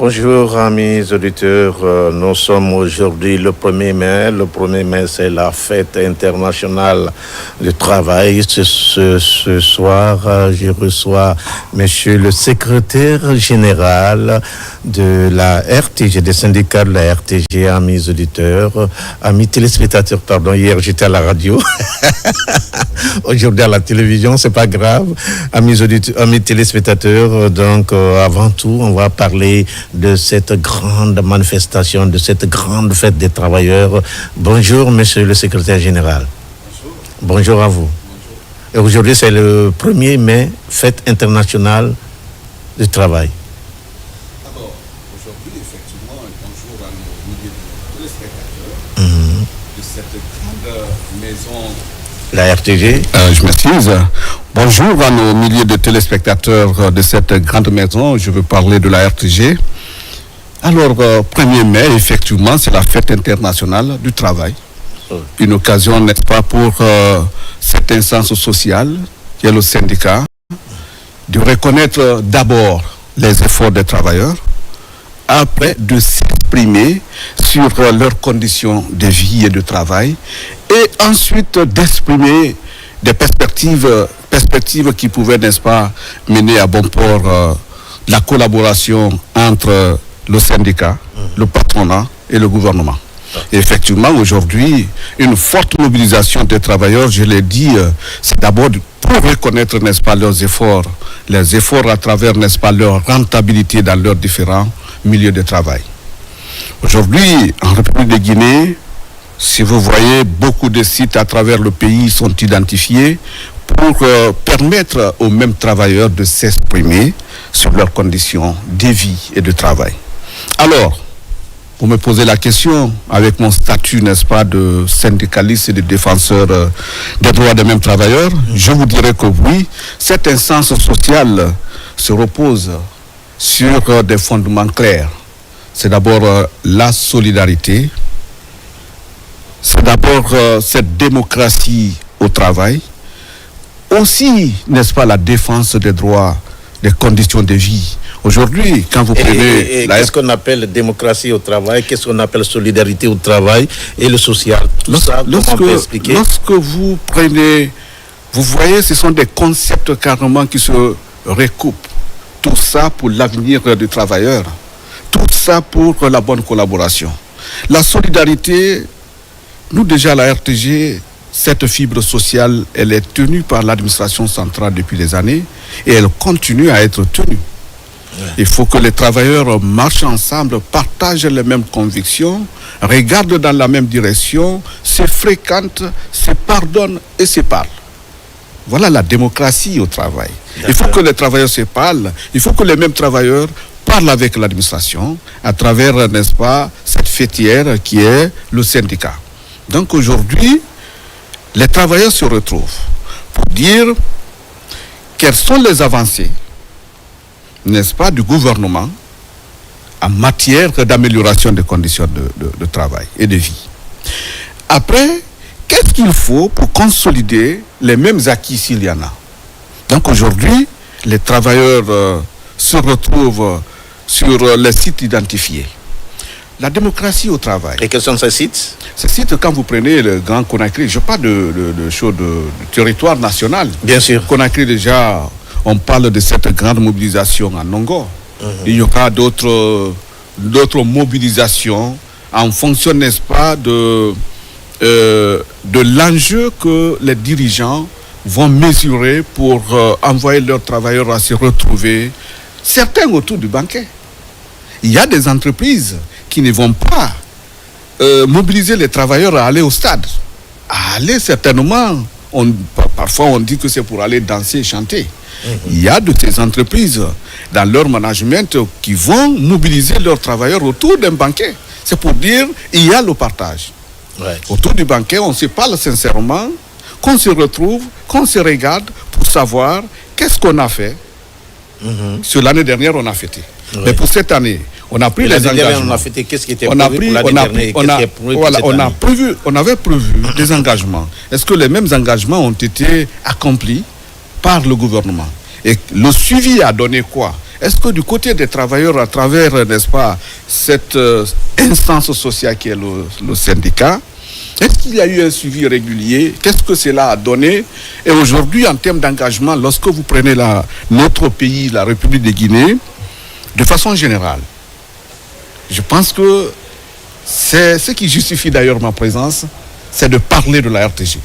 Bonjour amis auditeurs, nous sommes aujourd'hui le 1er mai. Le 1er mai, c'est la fête internationale du travail. Ce soir, je reçois monsieur le secrétaire général de la RTG, des syndicats de la RTG, amis auditeurs, amis téléspectateurs, pardon, hier j'étais à la radio, aujourd'hui à la télévision, c'est pas grave, amis auditeurs, amis téléspectateurs, donc avant tout, on va parler de cette grande manifestation, de cette grande fête des travailleurs. Bonjour, monsieur le secrétaire général. Bonjour. Bonjour à vous. Bonjour. Et aujourd'hui, c'est le 1er mai, fête internationale du travail. Alors, aujourd'hui, effectivement, bonjour à nos milliers de téléspectateurs de cette grande maison. La RTG. Je m'excuse. Bonjour à nos milliers de téléspectateurs de cette grande maison. Je veux parler de la RTG. Alors, 1er mai, effectivement, c'est la fête internationale du travail. Une occasion, n'est-ce pas, pour cette instance sociale, qui est le syndicat, de reconnaître d'abord les efforts des travailleurs, après de s'exprimer sur leurs conditions de vie et de travail, et ensuite d'exprimer des perspectives qui pouvaient, n'est-ce pas, mener à bon port la collaboration entre le syndicat, le patronat et le gouvernement. Et effectivement, aujourd'hui, une forte mobilisation des travailleurs, je l'ai dit, c'est d'abord pour reconnaître, n'est-ce pas, leurs efforts, les efforts à travers, n'est-ce pas, leur rentabilité dans leurs différents milieux de travail. Aujourd'hui, en République de Guinée, si vous voyez, beaucoup de sites à travers le pays sont identifiés pour permettre aux mêmes travailleurs de s'exprimer sur leurs conditions de vie et de travail. Alors, vous me posez la question, avec mon statut, n'est-ce pas, de syndicaliste et de défenseur des droits des mêmes travailleurs, je vous dirais que oui, cette instance sociale se repose sur des fondements clairs. C'est d'abord la solidarité, c'est d'abord cette démocratie au travail, aussi, n'est-ce pas, la défense des droits, des conditions de vie. Aujourd'hui, quand vous prenez... Qu'est-ce qu'on appelle démocratie au travail, qu'est-ce qu'on appelle solidarité au travail et le social, tout ça, comment on peut expliquer? Lorsque vous prenez, vous voyez, ce sont des concepts carrément qui se recoupent. Tout ça pour l'avenir du travailleur, tout ça pour la bonne collaboration. La solidarité, nous déjà à la RTG, cette fibre sociale, elle est tenue par l'administration centrale depuis des années et elle continue à être tenue. Il faut que les travailleurs marchent ensemble, partagent les mêmes convictions, regardent dans la même direction, se fréquentent, se pardonnent et se parlent. Voilà la démocratie au travail. Il faut que les travailleurs se parlent, il faut que les mêmes travailleurs parlent avec l'administration à travers, n'est-ce pas, cette fêtière qui est le syndicat. Donc aujourd'hui, les travailleurs se retrouvent pour dire quelles sont les avancées, n'est-ce pas, du gouvernement en matière d'amélioration des conditions de travail et de vie. Après, qu'est-ce qu'il faut pour consolider les mêmes acquis s'il y en a? Donc aujourd'hui, les travailleurs se retrouvent sur les sites identifiés. La démocratie au travail. Et quels sont ces sites? Ces sites, quand vous prenez le Grand Conakry, je parle de territoire national. Bien sûr. Conakry déjà, on parle de cette grande mobilisation à Nongo. Il y aura d'autres mobilisations en fonction, n'est-ce pas, de l'enjeu que les dirigeants vont mesurer pour envoyer leurs travailleurs à se retrouver, certains autour du banquet. Il y a des entreprises qui ne vont pas mobiliser les travailleurs à aller au stade. À aller certainement, parfois on dit que c'est pour aller danser et chanter. Il y a de ces entreprises dans leur management qui vont mobiliser leurs travailleurs autour d'un banquet. C'est pour dire il y a le partage. Ouais. Autour du banquet, on se parle sincèrement, qu'on se retrouve, qu'on se regarde pour savoir qu'est-ce qu'on a fait. Sur l'année dernière, on a fêté. Ouais. Mais pour cette année, on a pris les engagements. On a fêté, qu'est-ce qui était prévu pour l'année dernière? On avait prévu des engagements. Est-ce que les mêmes engagements ont été accomplis par le gouvernement? Et le suivi a donné quoi? Est-ce que du côté des travailleurs, à travers, n'est-ce pas, cette instance sociale qui est le syndicat, est-ce qu'il y a eu un suivi régulier? Qu'est-ce que cela a donné? Et aujourd'hui, en termes d'engagement, lorsque vous prenez notre pays, la République de Guinée, de façon générale, je pense que c'est ce qui justifie d'ailleurs ma présence, c'est de parler de la RTG.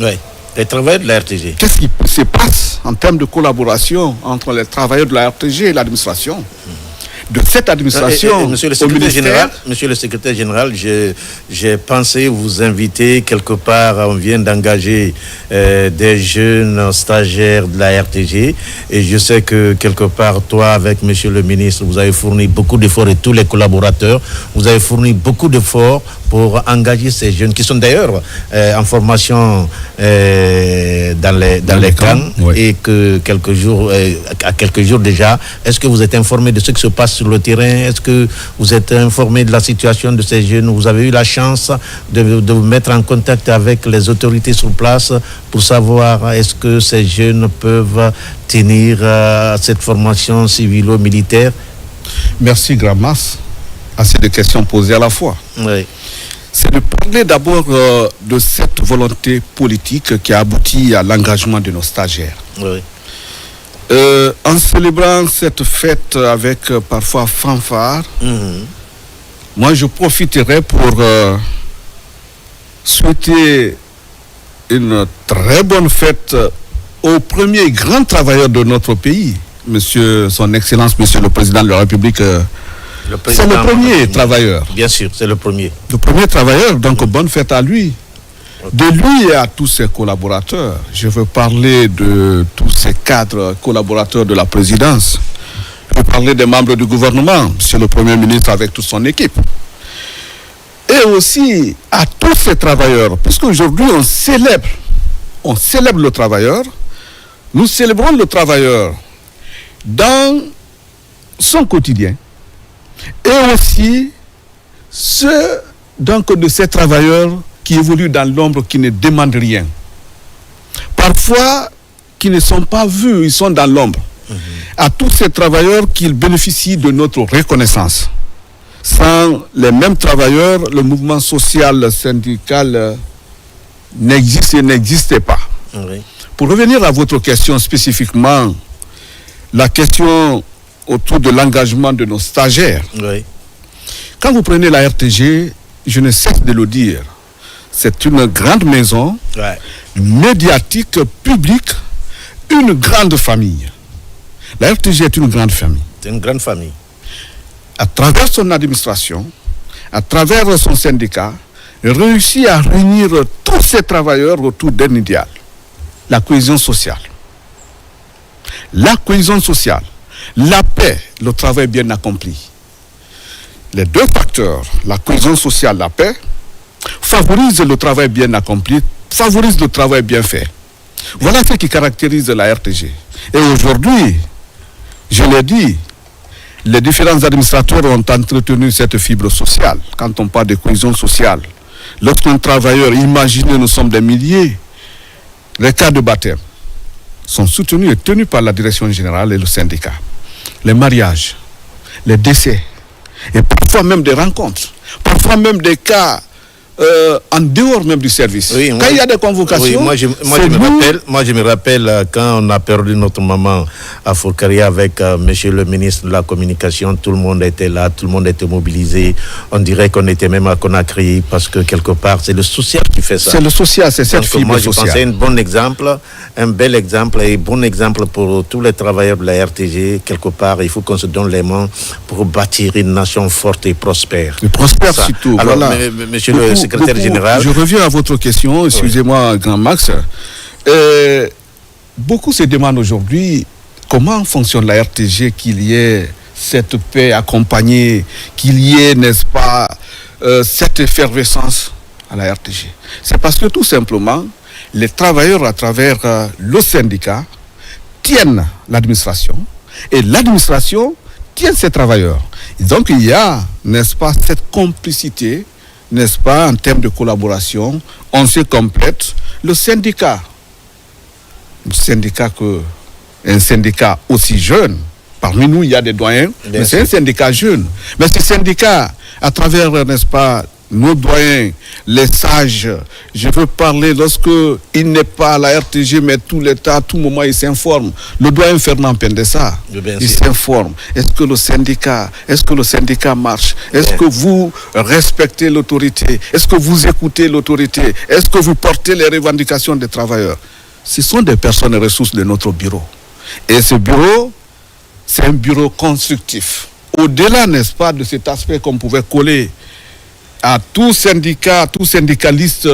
Oui, les travailleurs de la RTG. Qu'est-ce qui se passe en termes de collaboration entre les travailleurs de la RTG et l'administration? De cette administration Monsieur le au ministère. Monsieur le secrétaire général, j'ai pensé vous inviter quelque part. On vient d'engager des jeunes stagiaires de la RTG et je sais que quelque part, toi avec monsieur le ministre, vous avez fourni beaucoup d'efforts et tous les collaborateurs, vous avez fourni beaucoup d'efforts pour engager ces jeunes qui sont d'ailleurs en formation dans les camps, oui. Et que à quelques jours déjà, est-ce que vous êtes informé de ce qui se passe sur le terrain? Est-ce que vous êtes informé de la situation de ces jeunes? Vous avez eu la chance de vous mettre en contact avec les autorités sur place pour savoir est-ce que ces jeunes peuvent tenir cette formation civilo-militaire? Merci Gramas. Assez de questions posées à la fois. Oui. C'est de parler d'abord de cette volonté politique qui a abouti à l'engagement de nos stagiaires. Oui. En célébrant cette fête avec parfois fanfare, moi je profiterai pour souhaiter une très bonne fête au premier grand travailleur de notre pays, Son Excellence, Monsieur le Président de la République. C'est le premier travailleur. Bien sûr, c'est le premier. Le premier travailleur, donc bonne fête à lui. De lui et à tous ses collaborateurs. Je veux parler de tous ces cadres collaborateurs de la présidence. Je veux parler des membres du gouvernement, monsieur le Premier ministre avec toute son équipe. Et aussi à tous ces travailleurs, puisqu'aujourd'hui on célèbre le travailleur, nous célébrons le travailleur dans son quotidien. Et aussi ceux donc de ces travailleurs qui évoluent dans l'ombre, qui ne demandent rien. Parfois, qui ne sont pas vus, ils sont dans l'ombre. À tous ces travailleurs qui bénéficient de notre reconnaissance. Sans les mêmes travailleurs, le mouvement social, syndical n'existait pas. Oui. Pour revenir à votre question spécifiquement, la question autour de l'engagement de nos stagiaires. Oui. Quand vous prenez la RTG, je ne cesse de le dire, c'est une grande maison, médiatique, publique, une grande famille. La RTG est une grande famille. C'est une grande famille. À travers son administration, à travers son syndicat, réussit à réunir tous ses travailleurs autour d'un idéal, la cohésion sociale. La cohésion sociale, la paix, le travail bien accompli. Les deux facteurs, la cohésion sociale, la paix, favorisent le travail bien accompli, favorisent le travail bien fait. Voilà ce qui caractérise la RTG. Et aujourd'hui, je l'ai dit, les différents administrateurs ont entretenu cette fibre sociale. Quand on parle de cohésion sociale, lorsqu'un travailleur, imaginez, nous sommes des milliers, les cas de baptême sont soutenus et tenus par la direction générale et le syndicat. Les mariages, les décès, et parfois même des rencontres, parfois même des cas en dehors même du service. Oui, quand il y a des convocations, moi je me rappelle quand on a perdu notre maman à Fourcaria avec monsieur le ministre de la communication, tout le monde était là, tout le monde était mobilisé. On dirait qu'on était même à Conakry parce que quelque part c'est le social qui fait ça. C'est le social, c'est cette fibre moi, sociale. Je pensais un bel exemple et bon exemple pour tous les travailleurs de la RTG. Quelque part, il faut qu'on se donne les mains pour bâtir une nation forte et prospère. Et prospère ça. surtout. Alors, voilà. monsieur le secrétaire général. Je reviens à votre question, excusez-moi, Grand Max. Beaucoup se demandent aujourd'hui comment fonctionne la RTG, qu'il y ait cette paix accompagnée, qu'il y ait, n'est-ce pas, cette effervescence à la RTG. C'est parce que tout simplement, les travailleurs à travers le syndicat tiennent l'administration et l'administration tient ces travailleurs. Et donc il y a, n'est-ce pas, cette complicité, n'est-ce pas, en termes de collaboration, on se complète. Un syndicat aussi jeune, Parmi nous, il y a des doyens, mais c'est un syndicat jeune. Mais ce syndicat, à travers, n'est-ce pas, nos doyens, les sages, je veux parler lorsque il n'est pas à la RTG, mais tout l'État, à tout moment, il s'informe. Le doyen Fernand Pendessa, il s'informe. Est-ce que le syndicat marche? Est-ce que vous respectez l'autorité? Est-ce que vous écoutez l'autorité? Est-ce que vous portez les revendications des travailleurs? Ce sont des personnes ressources de notre bureau. Et ce bureau, c'est un bureau constructif. Au-delà, n'est-ce pas, de cet aspect qu'on pouvait coller à tout syndicat, tout syndicaliste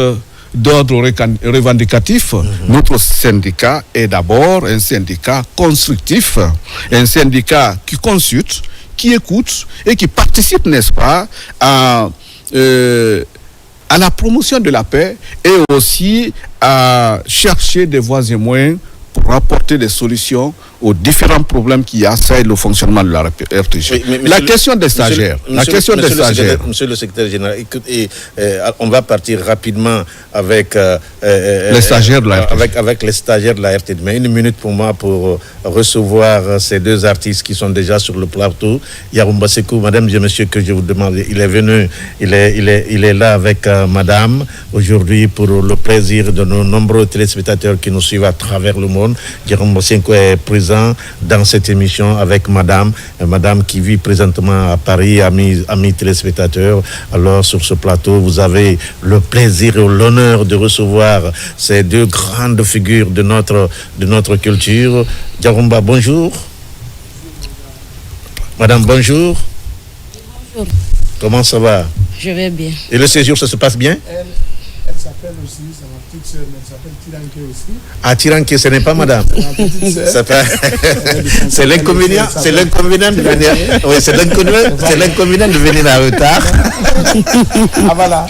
d'ordre revendicatif, notre syndicat est d'abord un syndicat constructif, un syndicat qui consulte, qui écoute et qui participe, n'est-ce pas, à la promotion de la paix et aussi à chercher des voies et moyens pour apporter des solutions aux différents problèmes qui assaillent le fonctionnement de la RTG. Oui, la question des stagiaires. Monsieur le secrétaire général, écoutez, on va partir rapidement avec les stagiaires de la RTG. Avec les stagiaires de la RTG. Mais une minute pour moi pour recevoir ces deux artistes qui sont déjà sur le plateau. Yarumba Sekou, madame et monsieur, que je vous demande, il est venu, il est là avec madame aujourd'hui pour le plaisir de nos nombreux téléspectateurs qui nous suivent à travers le monde. Yarumba Sekou est présent dans cette émission avec madame qui vit présentement à Paris, amis téléspectateurs. Alors sur ce plateau, vous avez le plaisir et l'honneur de recevoir ces deux grandes figures de notre culture. Yarumba, bonjour. Madame, bonjour. Bonjour. Comment ça va? Je vais bien. Et le séjour, ça se passe bien? Elle s'appelle aussi, c'est ma petite sœur, mais elle s'appelle Tiranké aussi. Ah, Tiranké, ce n'est pas madame. C'est l'inconvénient, de venir. Oui, c'est l'inconvénient de venir en retard. Ah voilà.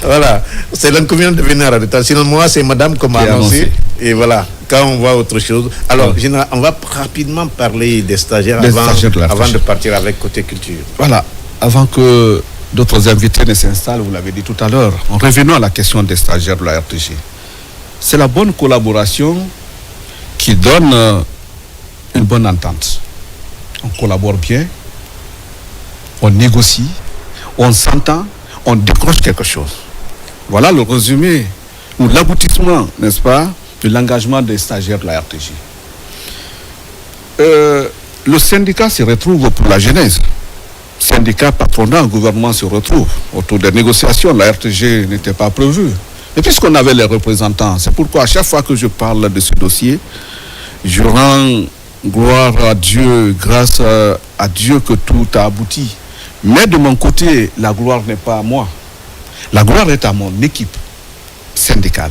Voilà, c'est l'inconvénient de venir en retard. Sinon, moi, c'est madame comme annoncé. Et voilà, quand on voit autre chose. Alors, on va rapidement parler des stagiaires avant de partir avec Côté Culture. Voilà, avant que d'autres invités ne s'installent, vous l'avez dit tout à l'heure. Revenons à la question des stagiaires de la RTG. C'est la bonne collaboration qui donne une bonne entente. On collabore bien, on négocie, on s'entend, on décroche quelque chose. Voilà le résumé ou l'aboutissement, n'est-ce pas, de l'engagement des stagiaires de la RTG. Le syndicat se retrouve pour la genèse. Syndicat, patronat, gouvernement se retrouvent autour des négociations. La RTG n'était pas prévue. Et puisqu'on avait les représentants, c'est pourquoi à chaque fois que je parle de ce dossier, je rends gloire à Dieu, grâce à Dieu que tout a abouti. Mais de mon côté, la gloire n'est pas à moi. La gloire est à mon équipe syndicale.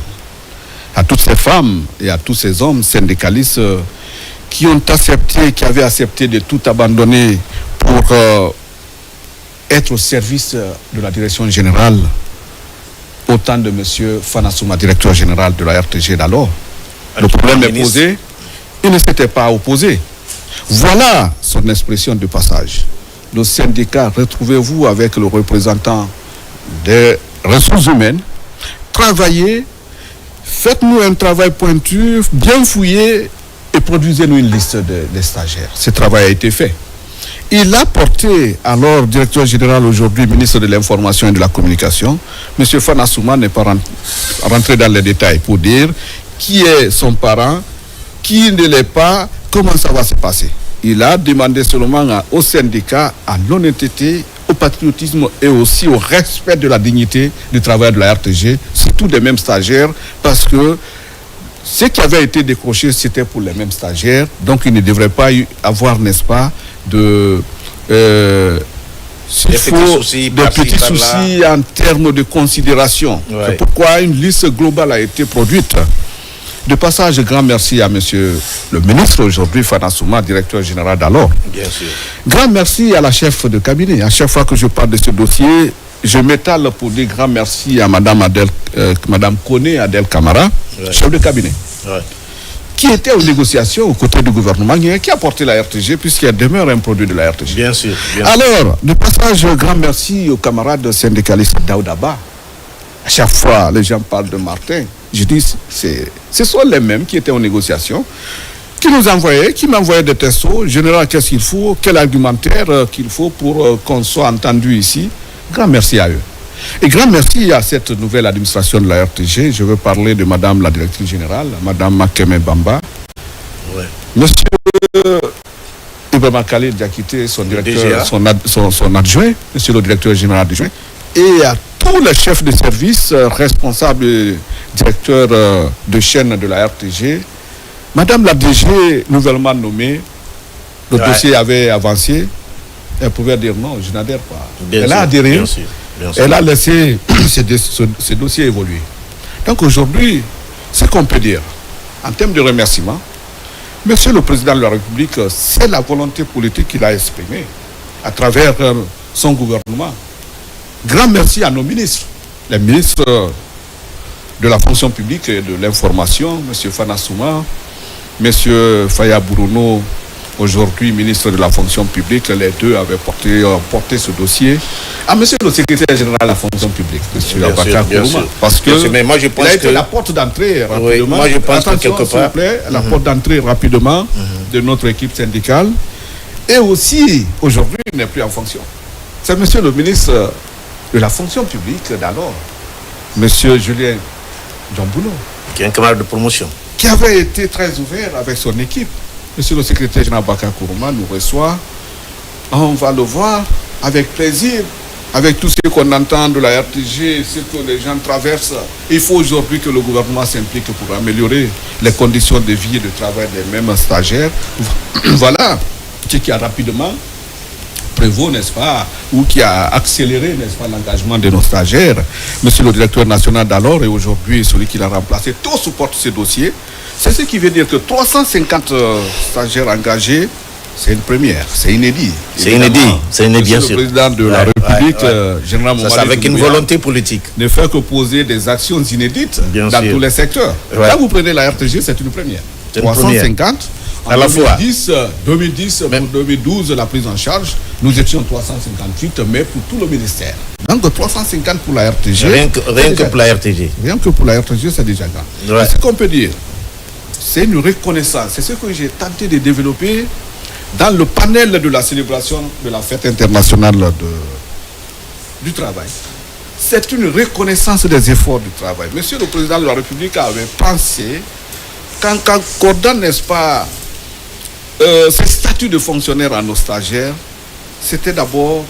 À toutes ces femmes et à tous ces hommes syndicalistes qui ont accepté, qui avaient accepté de tout abandonner pour être au service de la direction générale au temps de M. Fanasouma, directeur général de la RTG d'alors. Le problème est posé, il ne s'était pas opposé. Voilà son expression de passage. Le syndicat, retrouvez-vous avec le représentant des ressources humaines, travaillez, faites-nous un travail pointu, bien fouillé et produisez-nous une liste des stagiaires. Ce travail a été fait. Il a porté, alors directeur général, aujourd'hui ministre de l'Information et de la Communication, M. Fanasouma n'est pas rentré dans les détails pour dire qui est son parent, qui ne l'est pas, comment ça va se passer. Il a demandé seulement au syndicat, à l'honnêteté, au patriotisme et aussi au respect de la dignité du travail de la RTG, surtout des mêmes stagiaires, parce que ce qui avait été décroché, c'était pour les mêmes stagiaires, donc il ne devrait pas y avoir, n'est-ce pas, des petits soucis en termes de considération. Ouais. C'est pourquoi une liste globale a été produite. De passage, grand merci à monsieur le ministre aujourd'hui, Fanasouma, directeur général d'alors. Bien sûr. Grand merci à la chef de cabinet. À chaque fois que je parle de ce dossier, je m'étale pour dire grand merci à madame Koné Adel Camara, ouais, chef de cabinet. Ouais. Qui était aux négociations aux côtés du gouvernement, qui a porté la RTG, puisqu'il demeure un produit de la RTG. Bien sûr. Alors, de passage, grand merci aux camarades syndicalistes d'Aoudaba. À chaque fois, les gens parlent de Martin. Je dis, ce sont les mêmes qui étaient aux négociations. qui m'envoyait des textos. Général, qu'est-ce qu'il faut, quel argumentaire qu'il faut pour qu'on soit entendu ici. Grand merci à eux. Et grand merci à cette nouvelle administration de la RTG. Je veux parler de Madame la directrice générale, Madame Makeme Bamba. Ouais. Monsieur Ibrahima Khalid Diakité, son directeur, son adjoint, monsieur le directeur général adjoint, et à tous les chefs de service, responsables, directeurs de chaîne de la RTG. Madame la DG, nouvellement nommée, le dossier avait avancé. Elle pouvait dire non, je n'adhère pas. Elle a adhéré. Bien sûr. Elle a laissé ce dossier évoluer. Donc aujourd'hui, ce qu'on peut dire, en termes de remerciements, Monsieur le Président de la République, c'est la volonté politique qu'il a exprimée à travers son gouvernement. Grand merci à nos ministres, les ministres de la fonction publique et de l'information, M. Fana Souma, M. Faya Bourouno, aujourd'hui ministre de la fonction publique, les deux avaient porté ce dossier. À M. le secrétaire général de la fonction publique, M. Abaka Kourouma, parce que mais moi, je pense il a été la porte d'entrée rapidement. Oui, moi je pense que quelque part, la porte d'entrée rapidement de notre équipe syndicale. Et aussi, aujourd'hui, il n'est plus en fonction. C'est M. le ministre de la fonction publique d'alors, M. Julien Djamboulou, qui est un camarade de promotion, qui avait été très ouvert avec son équipe. Monsieur le secrétaire général Abaka Kourouma nous reçoit. On va le voir avec plaisir, avec tout ce qu'on entend de la RTG, ce que les gens traversent. Il faut aujourd'hui que le gouvernement s'implique pour améliorer les conditions de vie et de travail des mêmes stagiaires. Voilà ce qui a rapidement prévaut, n'est-ce pas, ou qui a accéléré, n'est-ce pas, l'engagement de nos stagiaires. Monsieur le directeur national d'alors et aujourd'hui celui qui l'a remplacé, tous supportent ce dossier. C'est ce qui veut dire que 350 stagiaires engagés, c'est une première, c'est inédit. C'est inédit, bien sûr. Le président de la République, général Mohamed, c'est avec une volonté politique. Ne fait que poser des actions inédites dans tous les secteurs. Là, vous prenez la RTG, c'est une première. 350. En 2010, pour 2012, la prise en charge, nous étions 358, mais pour tout le ministère. Donc 350 pour la RTG. Rien que pour la RTG. Rien que pour la RTG, c'est déjà grand. Ouais. Ce qu'on peut dire, c'est une reconnaissance. C'est ce que j'ai tenté de développer dans le panel de la célébration de la fête internationale du travail. C'est une reconnaissance des efforts du travail. Monsieur le Président de la République avait pensé qu'en accordant, n'est-ce pas, ce statut de fonctionnaire à nos stagiaires, c'était d'abord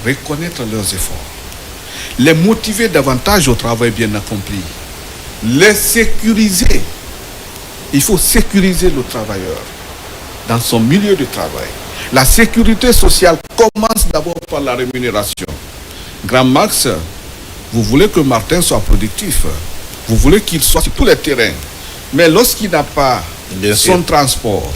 reconnaître leurs efforts, les motiver davantage au travail bien accompli, les sécuriser. Il faut sécuriser le travailleur dans son milieu de travail. La sécurité sociale commence d'abord par la rémunération. Grand Max, vous voulez que Martin soit productif, vous voulez qu'il soit sur tous les terrains, mais lorsqu'il n'a pas son transport,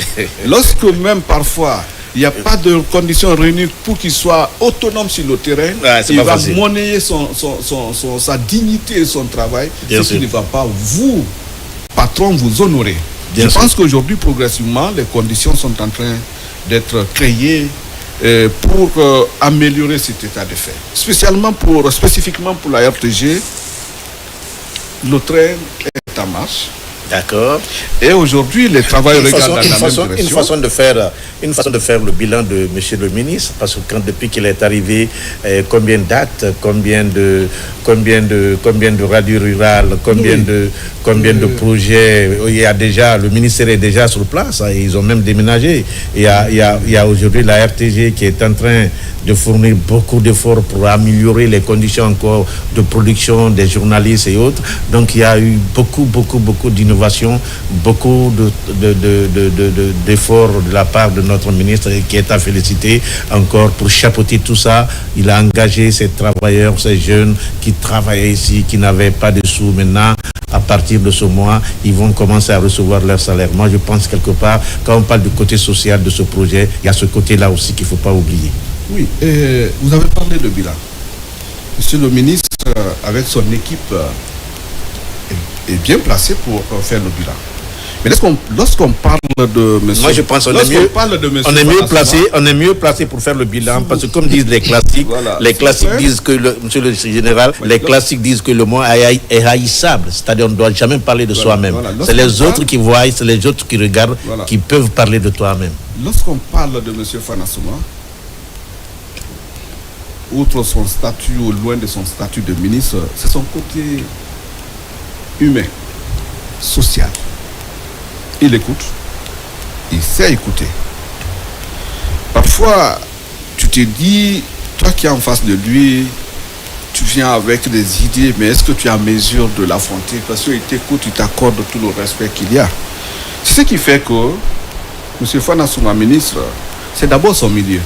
lorsque même parfois il n'y a pas de conditions réunies pour qu'il soit autonome sur le terrain, il va monnayer sa dignité et son travail, ce qui ne va pas vous, patron, vous honorer. Je pense qu'aujourd'hui, progressivement, les conditions sont en train d'être créées pour améliorer cet état de fait. Spécifiquement pour la RTG, le train est en marche. D'accord. Et aujourd'hui, les travailleurs regardent dans la même direction. Une façon de faire le bilan de monsieur le ministre, parce que depuis qu'il est arrivé, combien de dates, combien de radios rurales, combien de projets, il y a déjà, le ministère est déjà sur place, hein, ils ont même déménagé. Il y a aujourd'hui la RTG qui est en train de fournir beaucoup d'efforts pour améliorer les conditions encore de production des journalistes et autres. Donc il y a eu beaucoup d'innovation, beaucoup d'efforts de la part de notre ministre qui est à féliciter encore pour chapeauter tout ça. Il a engagé ces travailleurs, ces jeunes qui travaillaient ici, qui n'avaient pas de sous. Maintenant, à partir de ce mois, ils vont commencer à recevoir leur salaire. Moi, je pense quelque part, quand on parle du côté social de ce projet, il y a ce côté-là aussi qu'il ne faut pas oublier. Oui, vous avez parlé de bilan. Monsieur le ministre, avec son équipe, est bien placé pour faire le bilan. Mais lorsqu'on parle de monsieur... Moi, je pense qu'on est mieux placé pour faire le bilan, parce que comme disent les classiques, les classiques disent que, monsieur le général, les classiques disent que le mot est haïssable, c'est-à-dire on ne doit jamais parler de soi-même. C'est les autres qui voient, c'est les autres qui regardent, qui peuvent parler de toi-même. Lorsqu'on parle de monsieur Fanasouma, outre son statut ou loin de son statut de ministre, c'est son côté humain, social. Il écoute, il sait écouter. Parfois, tu te dis, toi qui es en face de lui, tu viens avec des idées, mais est-ce que tu es en mesure de l'affronter? Parce qu'il t'écoute, il t'accorde tout le respect qu'il y a. C'est ce qui fait que M. Fanasouma, ministre, c'est d'abord son milieu.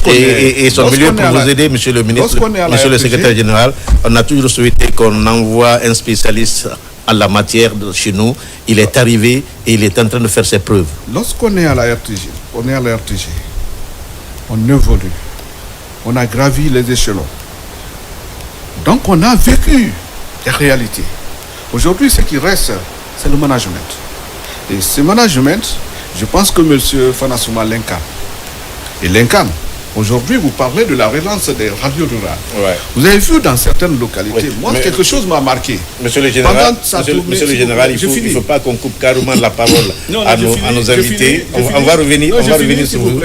Et son milieu pour vous aider, monsieur le ministre, monsieur le secrétaire général, on a toujours souhaité qu'on envoie un spécialiste en la matière chez nous. Il est arrivé et il est en train de faire ses preuves. Lorsqu'on est à la RTG, on évolue, on a gravi les échelons. Donc on a vécu les réalités. Aujourd'hui, ce qui reste, c'est le management. Et ce management, je pense que M. Fanasouma l'incarne. Et l'incarne. Aujourd'hui, vous parlez de la relance des radios rurales. Ouais. Vous avez vu dans certaines localités, quelque chose m'a marqué. Monsieur le général, il ne faut pas qu'on coupe carrément la parole à nos invités. On va revenir sur vous.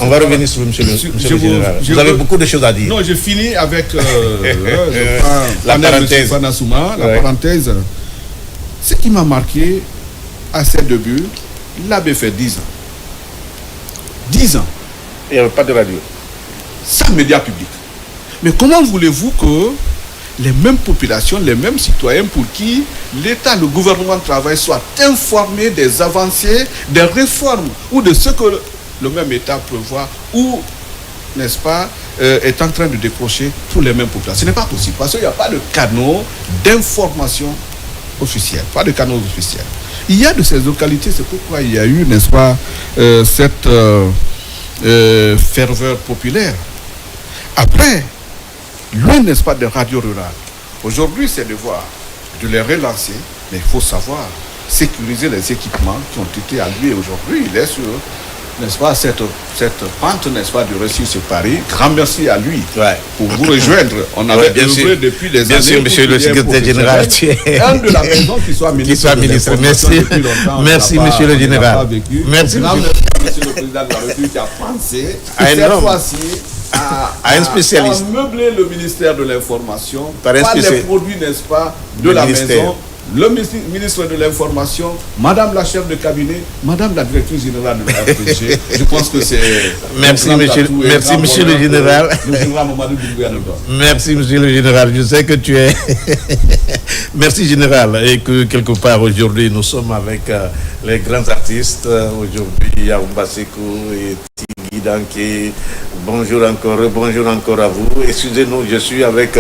On va revenir sur vous, monsieur le général. Vous avez beaucoup de choses à dire. Non, je finis avec la parenthèse. La parenthèse. Ce qui m'a marqué à ses débuts, il avait fait 10 ans. 10 ans. Il n'y avait pas de radio. Sans médias publics. Mais comment voulez-vous que les mêmes populations, les mêmes citoyens pour qui l'État, le gouvernement travaille, soient informés des avancées, des réformes ou de ce que le même État prévoit ou, n'est-ce pas, est en train de décrocher pour les mêmes populations? Ce n'est pas possible parce qu'il n'y a pas de canaux d'information officiels, pas de canaux officiels. Il y a de ces localités, c'est pourquoi il y a eu, n'est-ce pas, cette ferveur populaire. Après, loin, n'est-ce pas, des radios rurales. Aujourd'hui, c'est devoir de les relancer, mais il faut savoir sécuriser les équipements qui ont été alloués. Aujourd'hui, il est sur, n'est-ce pas, cette pente, n'est-ce pas, du récit sur Paris. Grand merci à lui pour vous rejoindre. On avait œuvré depuis des années. Bien sûr, monsieur le secrétaire général. Un de la maison qui soit ministre. Merci, monsieur le général. Merci, monsieur le président de la République qui a pensé cette fois-ci à un spécialiste. À meubler le ministère de l'Information par les produits, n'est-ce pas, de la maison. Le ministre de l'Information, madame la chef de cabinet, madame la directrice générale de la RPG. Je pense que c'est... Merci, monsieur le général. Merci, monsieur le général. Je sais que tu es... Merci, général. Et que quelque part, aujourd'hui, nous sommes avec les grands artistes. Aujourd'hui, Yaoumba Sekou et Tigui Danké. Bonjour encore à vous. Excusez-nous, je suis avec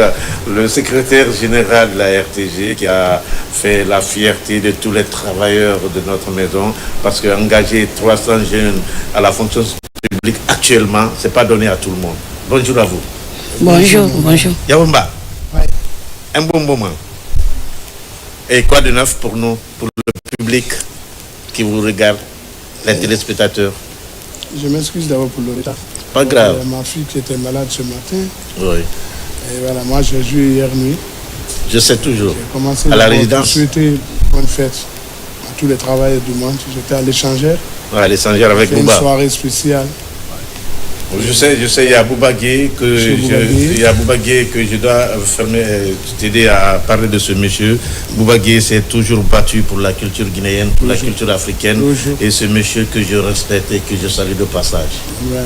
le secrétaire général de la RTG qui a fait la fierté de tous les travailleurs de notre maison parce qu'engager 300 jeunes à la fonction publique actuellement, ce n'est pas donné à tout le monde. Bonjour à vous. Bonjour. Yaoumba, un bon moment. Et quoi de neuf pour nous, pour le public qui vous regarde, les téléspectateurs? Je m'excuse d'abord pour le retard. Pas grave. Ma fille qui était malade ce matin. Oui. Et voilà, moi j'ai joué hier nuit. Je sais toujours. J'ai commencé à la résidence. Je souhaitais bonne fête à tous les travailleurs du monde. J'étais à l'échangeur. Ouais, à l'échangeur avec Bouba. Une soirée spéciale. Je sais, il y a Bouba Gueye que je dois t'aider à parler de ce monsieur. Bouba Gueye s'est toujours battu pour la culture guinéenne, pour la culture africaine. Et ce monsieur que je respecte et que je salue de passage. Ouais.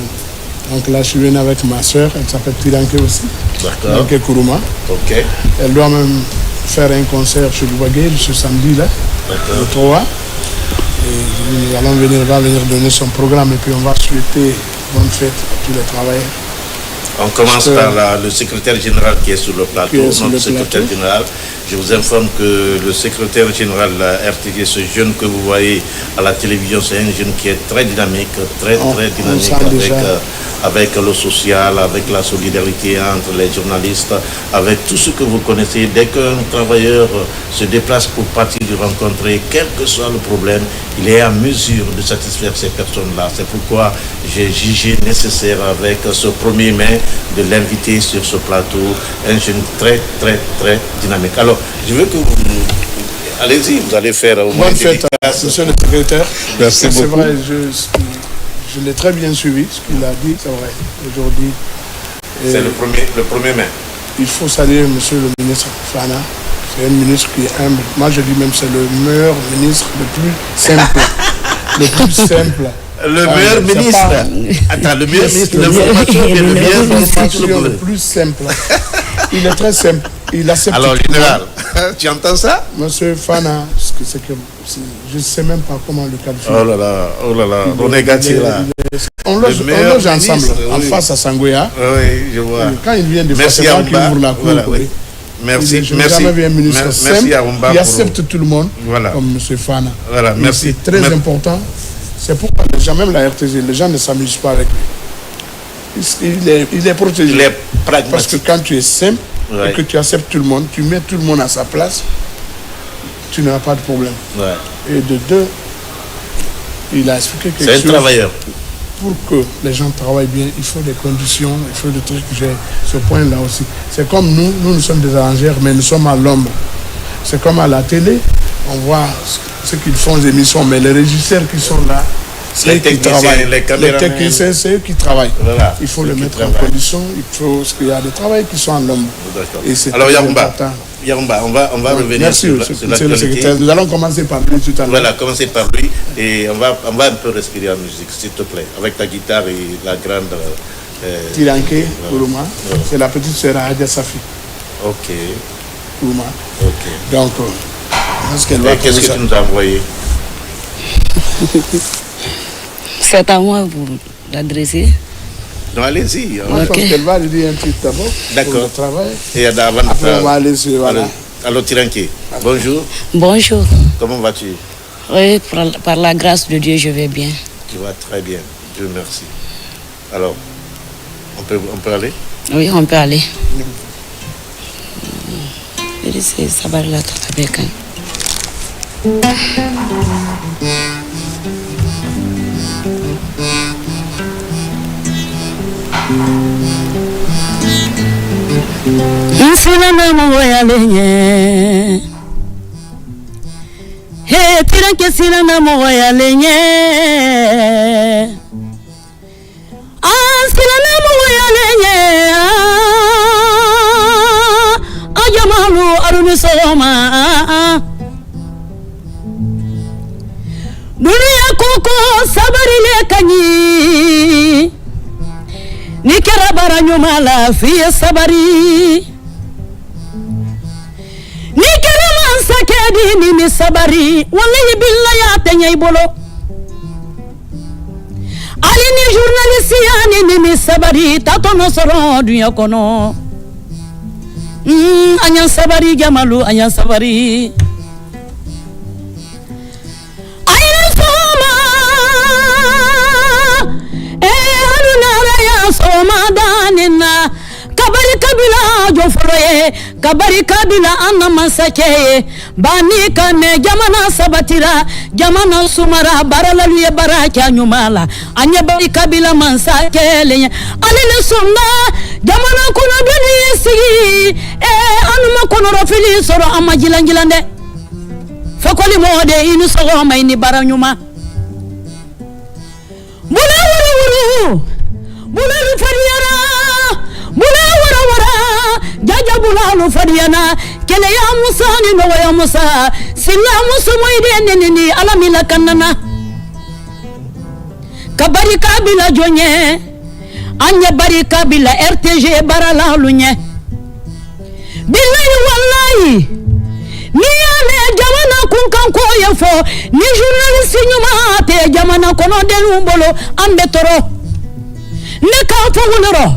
Donc là, je suis venu avec ma soeur, elle s'appelle Tidanké aussi. D'accord. Tidanké Kourouma. Ok. Elle doit même faire un concert chez Bouba Gueye ce samedi là, le 3. Et nous allons venir donner son programme et puis on va souhaiter bonne fête à tous les travailleurs. On commence par le secrétaire général qui est sur le plateau, notre secrétaire général. Je vous informe que le secrétaire général de la RTG, ce jeune que vous voyez à la télévision, c'est un jeune qui est très dynamique, très dynamique, avec le social, avec la solidarité entre les journalistes, avec tout ce que vous connaissez. Dès qu'un travailleur se déplace pour partir de rencontrer, quel que soit le problème, il est en mesure de satisfaire ces personnes-là. C'est pourquoi j'ai jugé nécessaire avec ce 1er mai de l'inviter sur ce plateau, un jeune très, très, très dynamique. Alors, je veux que vous... Allez-y, vous allez faire au moins bonne fête, monsieur le secrétaire. Merci beaucoup. C'est vrai, je l'ai très bien suivi, ce qu'il a dit, c'est vrai. Aujourd'hui, c'est le 1er mai. Il faut saluer monsieur le ministre Fana. C'est un ministre qui est humble. Moi, je dis même c'est le meilleur ministre, le plus simple. Le plus simple. Le meilleur ministre. Attends, le meilleur ministre de l'information et le meilleur ministre le plus simple. Il est très simple. Il accepte. Alors, général, tu entends ça? Monsieur Fana, je ne sais même pas comment le qualifier. Oh là là, on est gâtés là. On loge ensemble, en face à Sangoya. Oui, je vois. Quand il vient de faire, c'est moi qui ouvre la cour. Voilà, oui. Merci, je n'ai jamais vu un ministre simple qui accepte tout le monde, comme M. Fana. Voilà, merci. C'est très important. C'est pourquoi les gens, même la RTG, les gens ne s'amusent pas avec lui. Il est protégé. Il est pragmatique. Parce que quand tu es simple et que tu acceptes tout le monde, tu mets tout le monde à sa place, tu n'auras pas de problème. Ouais. Et de deux, il a expliqué quelque chose. C'est un travailleur. Pour que les gens travaillent bien, il faut des conditions, il faut des trucs. J'ai ce point-là aussi. C'est comme nous sommes des arrangeurs, mais nous sommes à l'ombre. C'est comme à la télé, on voit ce qu'ils font les émissions, mais les régisseurs qui sont là, c'est eux qui travaillent. Les techniciens, c'est eux qui travaillent. Voilà. Il faut le mettre en condition, parce qu'il y a des travailleurs qui sont à l'ombre. Alors Yarumba, on va revenir. Merci, monsieur le secrétaire. Nous allons commencer par lui tout à l'heure. Voilà, commencer par lui et on va un peu respirer en musique, s'il te plaît, avec ta guitare et la grande... Tiranke, Kourouma. C'est la petite sœur Adja Safi. Ok. Kourouma. Ok. Donc, qu'est-ce que tu nous as envoyé? C'est à moi pour l'adresser. Non, allez-y. Moi, je pense qu'elle va lui dire un truc d'abord. D'accord. Et après, on va aller sur... Voilà. Alors, Tiranke, bonjour. Bonjour. Comment vas-tu? Oui, par la grâce de Dieu, je vais bien. Tu vas très bien. Dieu merci. Alors, on peut aller? Oui, on peut aller. C'est ça va là avec un. Insila mo ya lenye. He Tiranke sila na mo ya lenye. Sila na mo ya lenye. Ajamalu arunu soma. Dunia koko sabari le kanyi. Nikera baranyo mala fiye sabari. Nikera mansake di ni sabari. Wallahi billahi atenya ibolo. Ali ni journaliste yani ni sabari. Tatono soro dunya kono. Anyan sabari jamalu anyan sabari. Somadanina kabari kabila jofroye kabari kabila anna masake bani kame jamana sabatira jamana sumara barala luye baraka nyumala anya bari kabila mansake lenya alile sunna jamana kuno duni sigi anuma kono rofili soro amajilangilande fakoli mode inu soro mayni baranyuma wuru Bulalu fadiyana, bula wara, jaja bulalu fadiyana. Kele ya Musa ni no ya Musa, sila Musa moide ni alamila kanana. Kabari kabila jonye, anya bari kabila RTG barala lunye. Billahi wallahi, ni ale jamana kunkan koyefo, ni journaliste nyuma te jamana kono delumbolo ambetoro. Ne ka fo wuloro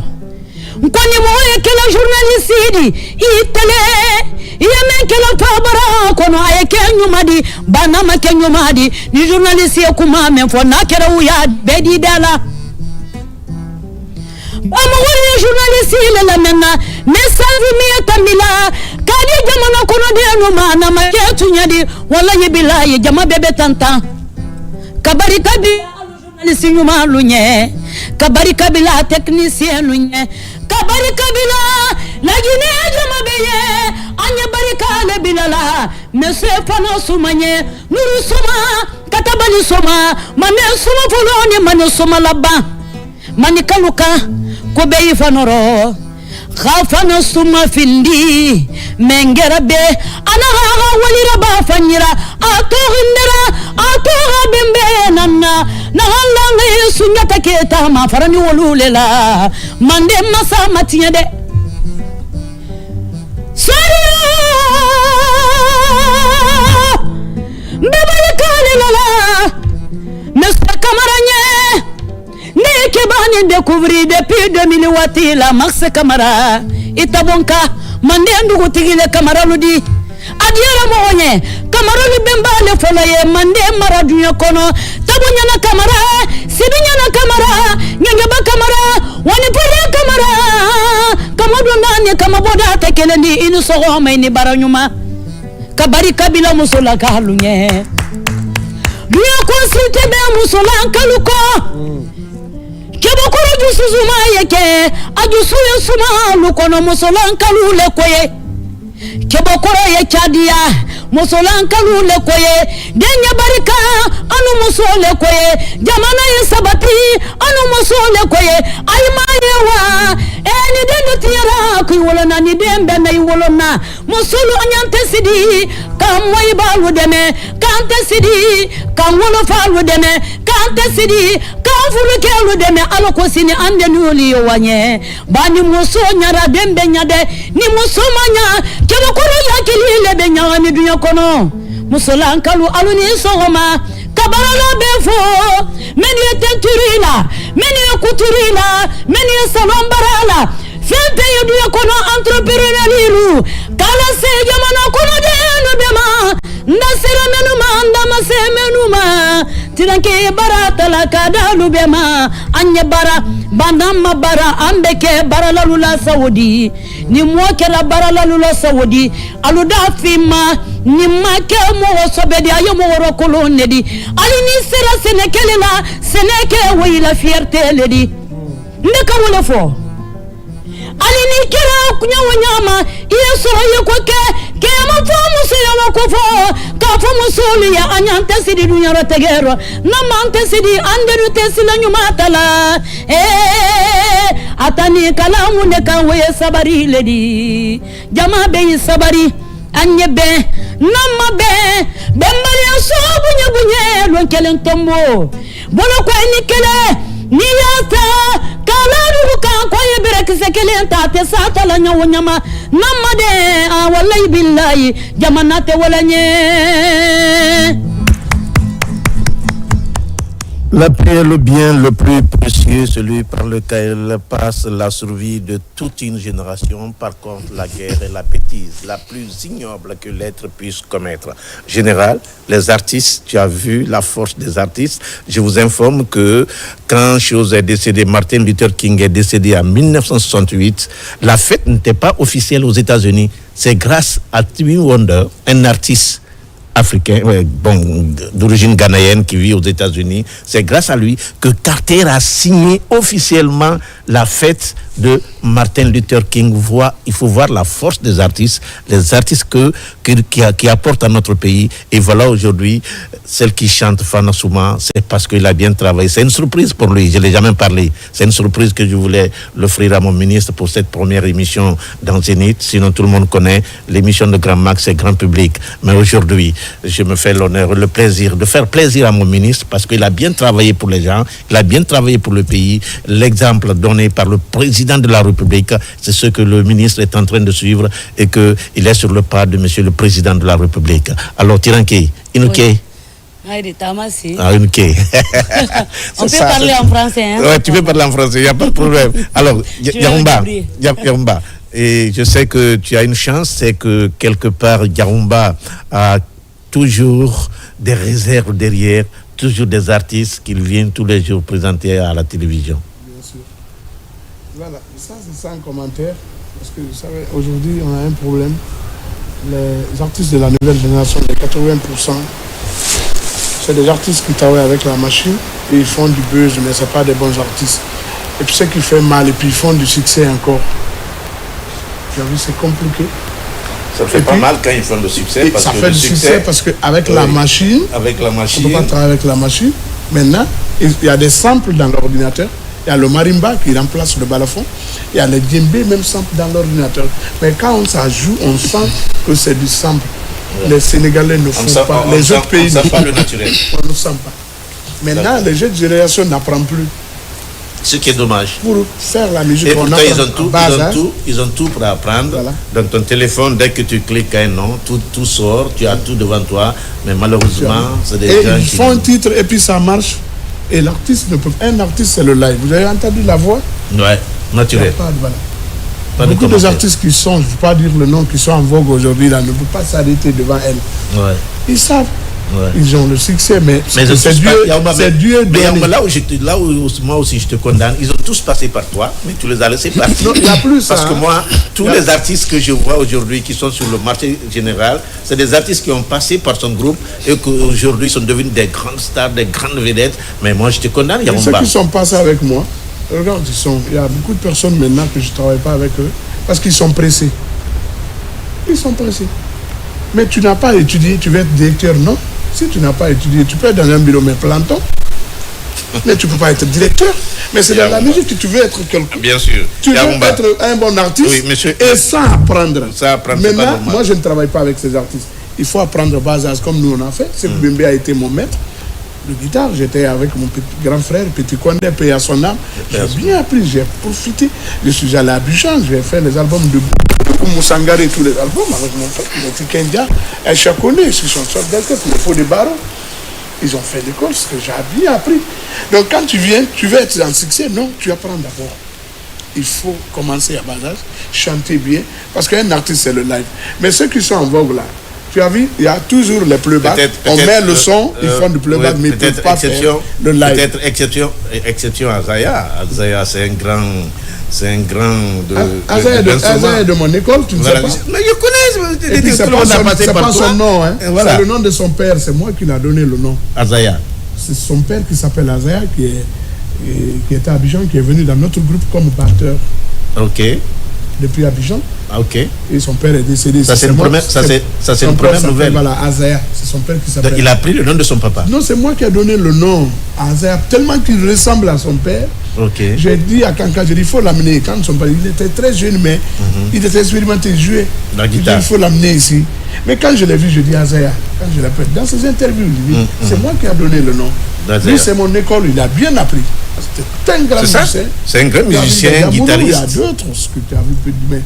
nkwani mo ye kala journaliste di itele yemen kala tabara kono ay kenyumadi banama kenyumadi ni journaliste kuma men fo na kera uya bedi dala amawari journaliste ile la menna message mi tamila kadi jamana kono de no mana ma ketu nyadi wallahi billahi jama bebe tanta kabari kabi journaliste nyuma lunye kabari kabila technicien lunye kabari kabila lagine jama beye anya barika le bilala monsieur fana sumanye nuru suma katabali suma mane suma fuloni mane suma labba mani kaluka ko be fanoro khafana suma findi mengera be ana walira ba fanyira atohindira bembe nanna na halanga sunyata keta ma farani wolulela mande masa matinya de sari bebe kale lala Mr. Camaranye ne ke bani découvrir depuis 2008 la Max Camara itabonka mande ndugu tigile Camara ludi adiara moonye Camara li bemba le folaye mande mara dunya kono tabunya na Camara sibinya na Camara nyangaba Camara wani pere Camara kamado nani kamaboda tekele ni inu sogo maini baranyuma kabari kabila musola kalunye duya konsulte be musola kaluko kebokoro jusuzuma yeke ajusu yusuma lukono musola kalule koye kebokoro ye chadia musola kalule koye denya barika anu musole koye jamana ye sabati anu musole koye aymayewa eni denu tira ku wolona ni dembe na wolona musulu anyante sidi kamwai balu deme kante sidi kamwolo falu deme kante sidi kamfulu kelu deme aloko sini ande nuli wanye bani muso nyara dembe nyade ni muso manya kebokoro yakili lebe nyani dunya kono musola nkalu aluni sogoma kabarala befo meni tenturila meni kuturila meni salon barala fempe yedu kono entrepreneur kala se jamana kono de no bema ndasira menuma ndama se menuma tiranke barata la kada lubema anye bara bandama bara ambeke barala lula saudi ni mwoke la barala lula saudi aluda fima ni make mo sobedi ayo mo rokolo nedi ali ni sera senekele la seneke wi la fierté ledi ndeka wala fo ali ni kera kunya wanyama yeso yekoke ke mafamu se yakofo ka famu soli ya anyante sidi dunya rotegero na mante sidi anderu tesila nyumatala atani kalamu ne kan we sabari ledi jama be sabari anyebe nama be bembari asobu nyabunye lon kelen tombo bolo ko ni kele niyata kalaru kan ko yebere kisekelen ta te satala nyawonyama namade wallahi billahi jamanate walanye. La paix est le bien le plus précieux, celui par lequel passe la survie de toute une génération. Par contre, la guerre est la bêtise la plus ignoble que l'être puisse commettre. Général, les artistes, tu as vu la force des artistes. Je vous informe que quand chose est décédé, Martin Luther King est décédé en 1968, la fête n'était pas officielle aux États-Unis. C'est grâce à Stevie Wonder, un artiste africain, d'origine ghanéenne qui vit aux États-Unis. C'est grâce à lui que Carter a signé officiellement la fête de Martin Luther King. Il faut voir la force des artistes, les artistes qui apportent à notre pays. Et voilà aujourd'hui, celle qui chante Fana Souma, c'est parce qu'il a bien travaillé. C'est une surprise pour lui, je ne l'ai jamais parlé. C'est une surprise que je voulais l'offrir à mon ministre pour cette première émission dans Zénith. Sinon, tout le monde connaît l'émission de Grand Max, c'est grand public. Mais aujourd'hui, je me fais l'honneur, le plaisir de faire plaisir à mon ministre parce qu'il a bien travaillé pour les gens, il a bien travaillé pour le pays. L'exemple donné par le président de la République, c'est ce que le ministre est en train de suivre et qu'il est sur le pas de monsieur le président de la République. Alors, Tiranke, Inuke. On peut parler en français. Hein? Ouais, tu peux parler en français, il n'y a pas de problème. Alors, Yarumba, et je sais que tu as une chance, c'est que quelque part, Yarumba a toujours des réserves derrière, toujours des artistes qui viennent tous les jours présenter à la télévision. Bien sûr. Voilà, ça c'est sans commentaire. Parce que vous savez, aujourd'hui, on a un problème. Les artistes de la nouvelle génération, les 80%, c'est des artistes qui travaillent avec la machine et ils font du buzz, mais ce n'est pas des bons artistes. Et puis ce qui fait mal, et puis ils font du succès encore. Tu as vu, c'est compliqué. Ça fait pas mal quand ils font le succès. Ça fait du succès parce qu'avec la machine, on ne peut pas travailler avec la machine. Maintenant, il y a des samples dans l'ordinateur. Il y a le marimba qui remplace le balafon. Il y a le djembé, même sample dans l'ordinateur. Mais quand ça joue, on sent que c'est du sample. Les Sénégalais ne font pas. Les autres pays ne font pas le naturel. On ne sent pas. Maintenant, les jeunes générations n'apprennent plus. Ce qui est dommage. Pour faire la musique, et pourtant, ils ont tout pour apprendre. Voilà. Dans ton téléphone, dès que tu cliques un nom, tout sort, tu as tout devant toi. Mais malheureusement, c'est des gens ils font un titre et puis ça marche. Et l'artiste ne peut pas. Un artiste, c'est le live. Vous avez entendu la voix? Ouais, naturel. Beaucoup des artistes qui sont, je ne veux pas dire le nom, qui sont en vogue aujourd'hui, là, ne peuvent pas s'arrêter devant elle. Ouais. Ils savent. Ouais. Ils ont le succès, mais c'est Dieu. Mais là où moi aussi je te condamne, ils ont tous passé par toi, mais tu les as laissés partir. Non, il n'y a plus ça. Parce que moi, tous les artistes que je vois aujourd'hui qui sont sur le marché général, c'est des artistes qui ont passé par son groupe et qui aujourd'hui sont devenus des grandes stars, des grandes vedettes. Mais moi, je te condamne. Il y a ceux qui sont passés avec moi, regarde, il y a beaucoup de personnes maintenant que je ne travaille pas avec eux parce qu'ils sont pressés. Ils sont pressés. Mais tu n'as pas étudié, tu veux être directeur, non? Si tu n'as pas étudié, tu peux être dans un bureau, mais planton. Mais tu ne peux pas être directeur. Mais c'est dans la musique que tu veux être quelqu'un. Bien sûr. Tu veux être un bon artiste, oui, monsieur, et sans apprendre. Maintenant, moi, je ne travaille pas avec ces artistes. Il faut apprendre bas âge comme nous on a fait. C'est que Bembe a été mon maître de guitare. J'étais avec mon grand frère, Petit Kwande, paix à son âme. J'ai bien appris, j'ai profité. Je suis allé à Abidjan, j'ai fait les albums de Moussangare et tous les albums avec mon frère, Petit Kendia, et Chakoné, ils sont sortis d'orchestre, les faux de barreaux. Ils ont fait l'école, ce que j'ai bien appris. Donc quand tu viens, tu veux être en succès, non, tu apprends d'abord. Il faut commencer à bas âge, chanter bien, parce qu'un artiste, c'est le live. Mais ceux qui sont en vogue là, tu as vu, il y a toujours les playback. On met le son, ils font du playback, mais ils ne peuvent pas faire le live. Peut-être exception à Zaya. Zaya, c'est un grand Azaya de mon école, tu ne sais pas. Mais je connais. Et puis c'est pas son nom. Hein. Voilà. C'est le nom de son père. C'est moi qui lui ai donné le nom. Azaya. C'est son père qui s'appelle Azaya, qui était à Abidjan, qui est venu dans notre groupe comme batteur. Ok. Depuis Abidjan. Ok. Et son père est décédé. Ça, c'est une première nouvelle. Voilà, Azaya. C'est son père qui s'appelle. Il a pris le nom de son papa. Non, c'est moi qui ai donné le nom à Azaya. Tellement qu'il ressemble à son père. Okay. J'ai dit à Kanka, il faut l'amener. Quand son père, il était très jeune, mais il était expérimenté, il jouait. La guitare. Il faut l'amener ici. Mais quand je l'ai vu, je dis Azaya. Quand je l'appelle, dans ses interviews, il dit, c'est moi qui ai donné le nom. Lui, c'est mon école, il a bien appris. C'était un grand musicien. C'est un grand musicien, guitariste. Il y a d'autres, ce que tu as vu, mais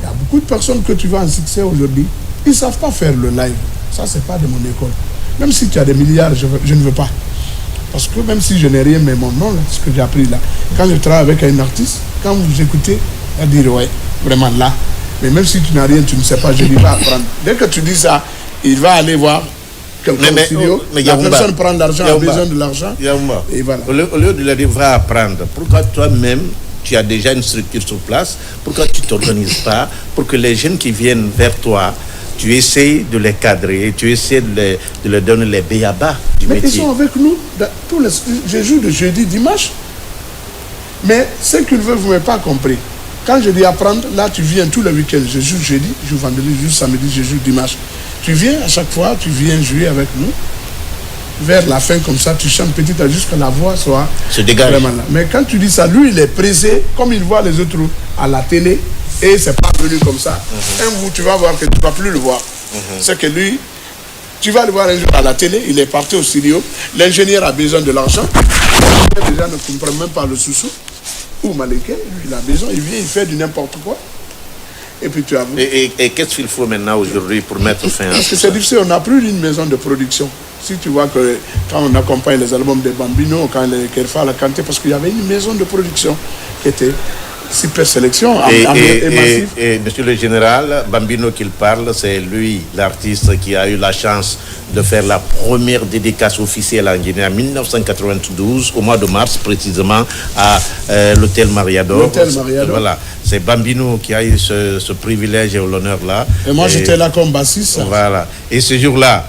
il y a beaucoup de personnes que tu vois en succès aujourd'hui, ils ne savent pas faire le live. Ça, ce n'est pas de mon école. Même si tu as des milliards, je ne veux pas. Parce que même si je n'ai rien, mais mon nom, là, ce que j'ai appris là, quand je travaille avec un artiste, quand vous écoutez, il va dire, ouais, vraiment là. Mais même si tu n'as rien, tu ne sais pas, je lui vais apprendre. Dès que tu dis ça, il va aller voir quelqu'un au studio. La personne prend l'argent, a besoin de l'argent. Et voilà. Au lieu de lui va apprendre, pourquoi toi-même, tu as déjà une structure sur place, pourquoi tu ne t'organises pas pour que les jeunes qui viennent vers toi, tu essaies de les cadrer, tu essaies de leur donner les béabas du métier. Mais ils sont avec nous. Je joue de jeudi, dimanche. Mais ce qu'ils veulent, vous n'avez pas compris. Quand je dis apprendre, là, tu viens tous les week-ends. Je joue jeudi, je joue vendredi, je joue samedi, je joue dimanche. Tu viens à chaque fois, tu viens jouer avec nous. Vers la fin, comme ça, tu chantes petit à jusqu'à la voix soit se dégage. Vraiment là. Mais quand tu dis ça, lui, il est pressé, comme il voit les autres à la télé. Et c'est pas venu comme ça. Tu vas voir que tu ne vas plus le voir. C'est que lui, tu vas le voir un jour à la télé, il est parti au studio, l'ingénieur a besoin de l'argent, les gens ne comprennent même pas le sous-sous, ou Maléké, lui il a besoin, il vient, il fait du n'importe quoi. Et puis tu as vu. Et qu'est-ce qu'il faut maintenant aujourd'hui pour mettre fin à ça? Parce que c'est difficile, on n'a plus une maison de production. Si tu vois que quand on accompagne les albums des Bambino, quand les Kerfa l'a canté, parce qu'il y avait une maison de production qui était super sélection. Et monsieur le général, Bambino qu'il parle, c'est lui, l'artiste qui a eu la chance de faire la première dédicace officielle en Guinée en 1992, au mois de mars précisément, à l'hôtel Mariador. Voilà, c'est Bambino qui a eu ce privilège et l'honneur-là. Et moi, j'étais là comme bassiste. Voilà. Et ce jour-là,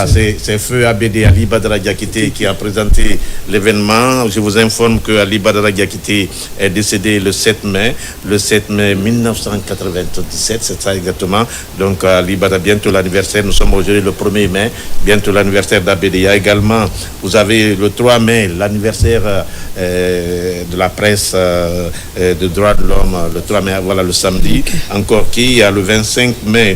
c'est Feu Abédé Ali Badara Diakité qui a présenté l'événement. Je vous informe que Ali Badara Diakité est décédé le 7 mai 1997, c'est ça exactement. Donc, Ali Badara, bientôt l'anniversaire. Nous sommes aujourd'hui le 1er mai, bientôt l'anniversaire d'Abédéa. Également, vous avez le 3 mai, l'anniversaire de la presse de droits de l'homme, le 3 mai, voilà, le samedi. Encore qui, le 25 mai,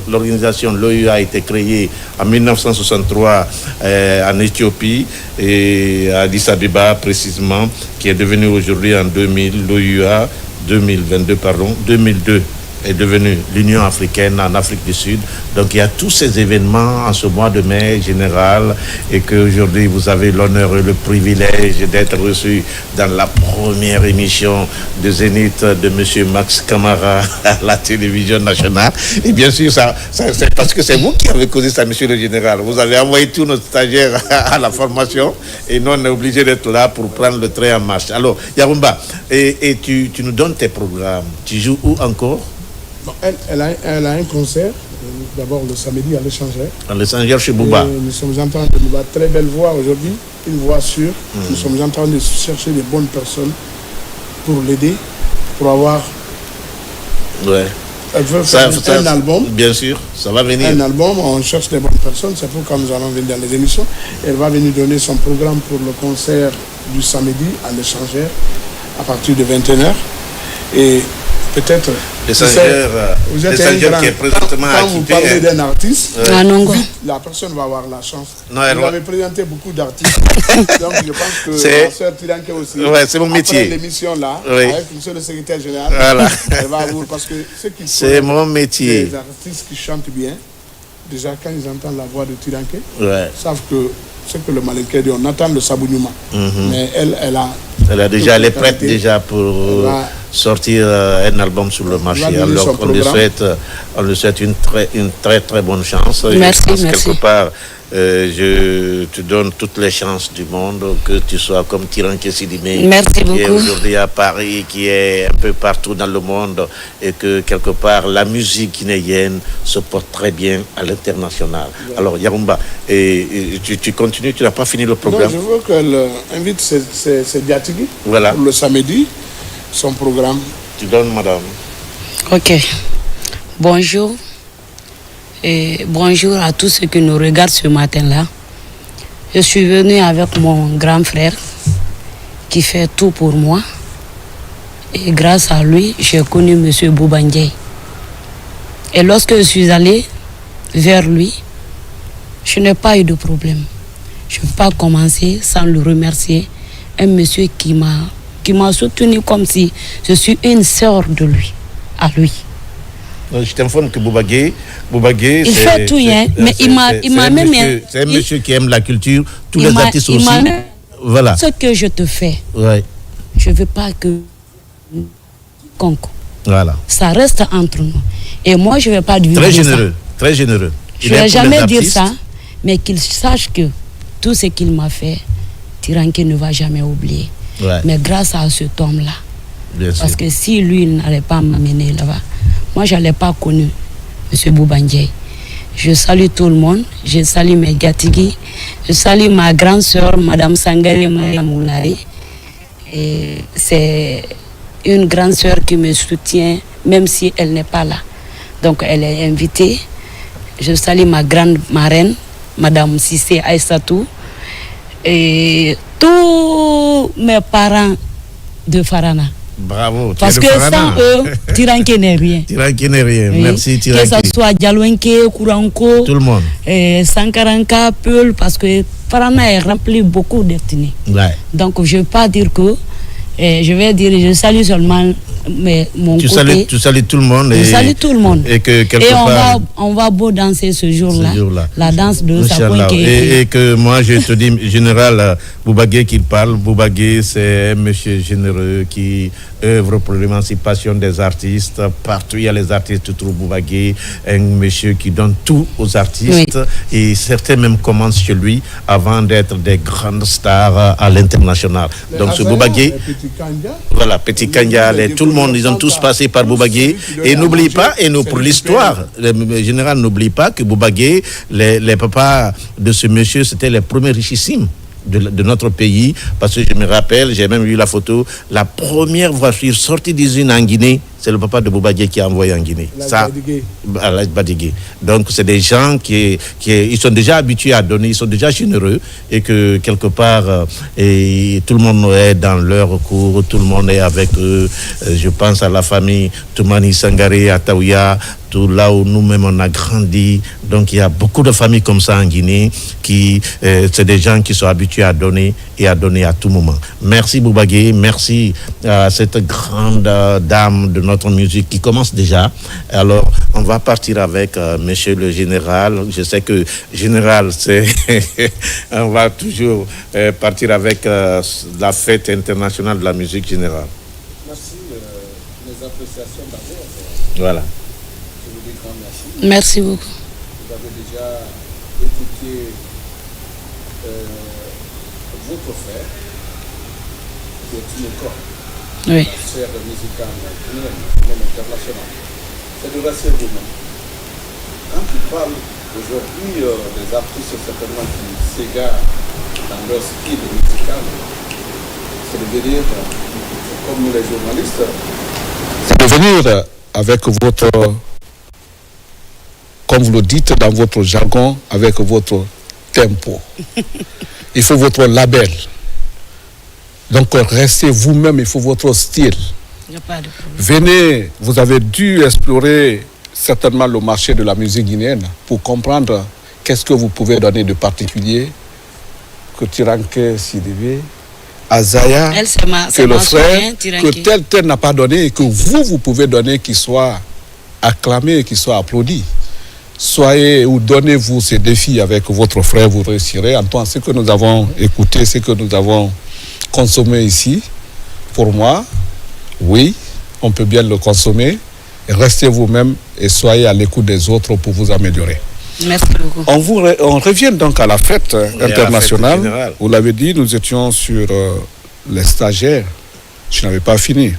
l'organisation l'OUA a été créée en 1963 en Éthiopie et à Addis Abeba précisément, qui est devenue aujourd'hui en 2000, 2002 est devenue l'Union africaine en Afrique du Sud. Donc il y a tous ces événements en ce mois de mai général et qu'aujourd'hui vous avez l'honneur et le privilège d'être reçu dans la première émission de Zénith de monsieur Max Camara à la télévision nationale. Et bien sûr, ça c'est parce que c'est vous qui avez causé ça, monsieur le général. Vous avez envoyé tous nos stagiaires à la formation et nous on est obligés d'être là pour prendre le train en marche. Alors, Yarumba, et tu nous donnes tes programmes. Tu joues où encore? Bon, elle a un concert, d'abord le samedi à l'Échangeur. À l'Échangeur chez Bouba. Nous sommes en train de nous battre. Très belle voix aujourd'hui, une voix sûre. Nous sommes en train de chercher des bonnes personnes pour l'aider, pour avoir... Ouais. Elle veut faire un album. Bien sûr, ça va venir. Un album, on cherche des bonnes personnes, c'est pourquoi nous allons venir dans les émissions. Elle va venir donner son programme pour le concert du samedi à l'Échangeur à partir de 21h. Et peut-être... vous êtes un grand, qui est présentement quand vous parlez d'un artiste, la personne va avoir la chance. Vous avez présenté beaucoup d'artistes. Donc je pense que ma soeur Tiranké aussi, c'est mon métier. Après l'émission là, avec monsieur le secrétaire général, elle va vous... Parce que c'est mon métier. Les artistes qui chantent bien, déjà quand ils entendent la voix de Tiranké, savent que c'est que le Malinké dit, on attend le Sabouniouma. Mais elle est prête déjà pour sortir un album sur le marché. Alors on lui souhaite une très très bonne chance. Merci, quelque part, je te donne toutes les chances du monde, que tu sois comme Tiranké Sidimé, qui est aujourd'hui à Paris, qui est un peu partout dans le monde, et que quelque part la musique guinéenne se porte très bien à l'international. Alors Yarumba, tu continues, tu n'as pas fini le programme? Non, je veux qu'elle invite ses Diatigi pour le samedi, son programme. Tu donnes, madame. Ok. Bonjour. Et bonjour à tous ceux qui nous regardent ce matin-là. Je suis venu avec mon grand frère qui fait tout pour moi. Et grâce à lui, j'ai connu M. Bouba Ndiaye. Et lorsque je suis allé vers lui, je n'ai pas eu de problème. Je ne peux pas commencer sans le remercier. Un monsieur qui m'a soutenu comme si je suis une sœur de lui, à lui. Je t'informe que Boubagué, il fait tout, mais il m'a même... C'est un monsieur qui aime la culture, tous les artistes aussi. Voilà. Ce que je te fais, je ne veux pas que... Voilà. Ça reste entre nous. Et moi, je ne vais pas dire très généreux, ça. Très généreux. Je ne vais jamais dire ça, mais qu'il sache que tout ce qu'il m'a fait, Tiranké ne va jamais oublier. Mais grâce à cet homme-là, parce que si lui, il n'allait pas m'amener là-bas, moi, je n'allais pas connu M. Bouba Ndiaye. Je salue tout le monde, je salue mes Gatigi, je salue ma grande sœur, Madame Sangare Moulari. Et c'est une grande sœur qui me soutient, même si elle n'est pas là. Donc, elle est invitée. Je salue ma grande marraine, Madame Sissé Aïssatou, et tous mes parents de Farana. Bravo. Parce que sans eux, Tiranké n'est rien. Tiranké n'est rien. Merci Tiranké. Que ce soit Dialouenké, Kouranko, tout le monde. Sankaranka, Peul, parce que Farana est rempli beaucoup d'ethnies. Donc je ne veux pas dire que, je vais dire, je salue seulement mon côté. Tu salues tout le monde. Je salue tout le monde. Et que quelque part, on va beau danser ce jour-là. La danse de Sapoinké. Et que moi, je te dis, général Boubagué qui parle. Boubagué, c'est un monsieur généreux qui œuvre pour l'émancipation des artistes. Partout, il y a les artistes, tu trouves Bouba Gueye, un monsieur qui donne tout aux artistes. Oui. Et certains même commencent chez lui avant d'être des grandes stars à l'international. Donc ce Bouba Gueye, voilà, Petit Kanja, tout le monde, ils ont tous passé par Bouba Gueye. Et n'oublie pas, et nous, pour l'histoire, le général n'oublie pas que Bouba Gueye, les papas de ce monsieur, c'était les premiers richissimes de notre pays, parce que je me rappelle, j'ai même vu la photo, la première voiture sortie d'usine en Guinée, c'est le papa de Bouba Gueye qui a envoyé en Guinée. Ça, à l'âge Badigué. Donc c'est des gens qui ils sont déjà habitués à donner, ils sont déjà généreux, et que quelque part et tout le monde est dans leur cours, tout le monde est avec eux. Je pense à la famille Toumani Sangaré, à Taouya, tout là où nous-mêmes on a grandi. Donc il y a beaucoup de familles comme ça en Guinée qui c'est des gens qui sont habitués à donner et à donner à tout moment. Merci Bouba Gueye, merci à cette grande dame de notre musique qui commence déjà. Alors on va partir avec monsieur le général. Je sais que général c'est on va toujours partir avec la fête internationale de la musique générale. Merci les appréciations d'abord. Voilà. Merci beaucoup. Vous avez déjà écouté votre frère, qui est une école, oui. La sphère musicale guinéenne, internationale. C'est de rester vous-même. Quand tu parles aujourd'hui des artistes certainement qui s'égarent dans leur style musical, c'est de venir, comme nous les journalistes, c'est de venir avec votre, comme vous le dites dans votre jargon, avec votre tempo. Il faut votre label. Donc restez vous-même, il faut votre style. Il n'y a pas de problème. Venez, vous avez dû explorer certainement le marché de la musique guinéenne pour comprendre qu'est-ce que vous pouvez donner de particulier, que Tiranke Sidibé, Azaya, que le frère, que tel n'a pas donné et que vous pouvez donner, qui soit acclamé, qui soit applaudi. Soyez ou donnez-vous ces défis avec votre frère, vous réussirez. En tout cas, ce que nous avons écouté, ce que nous avons consommé ici, pour moi, oui, on peut bien le consommer. Restez vous-même et soyez à l'écoute des autres pour vous améliorer. Merci beaucoup. On revient donc à la fête internationale. La fête vous l'avez dit, nous étions sur les stagiaires. Je n'avais pas fini.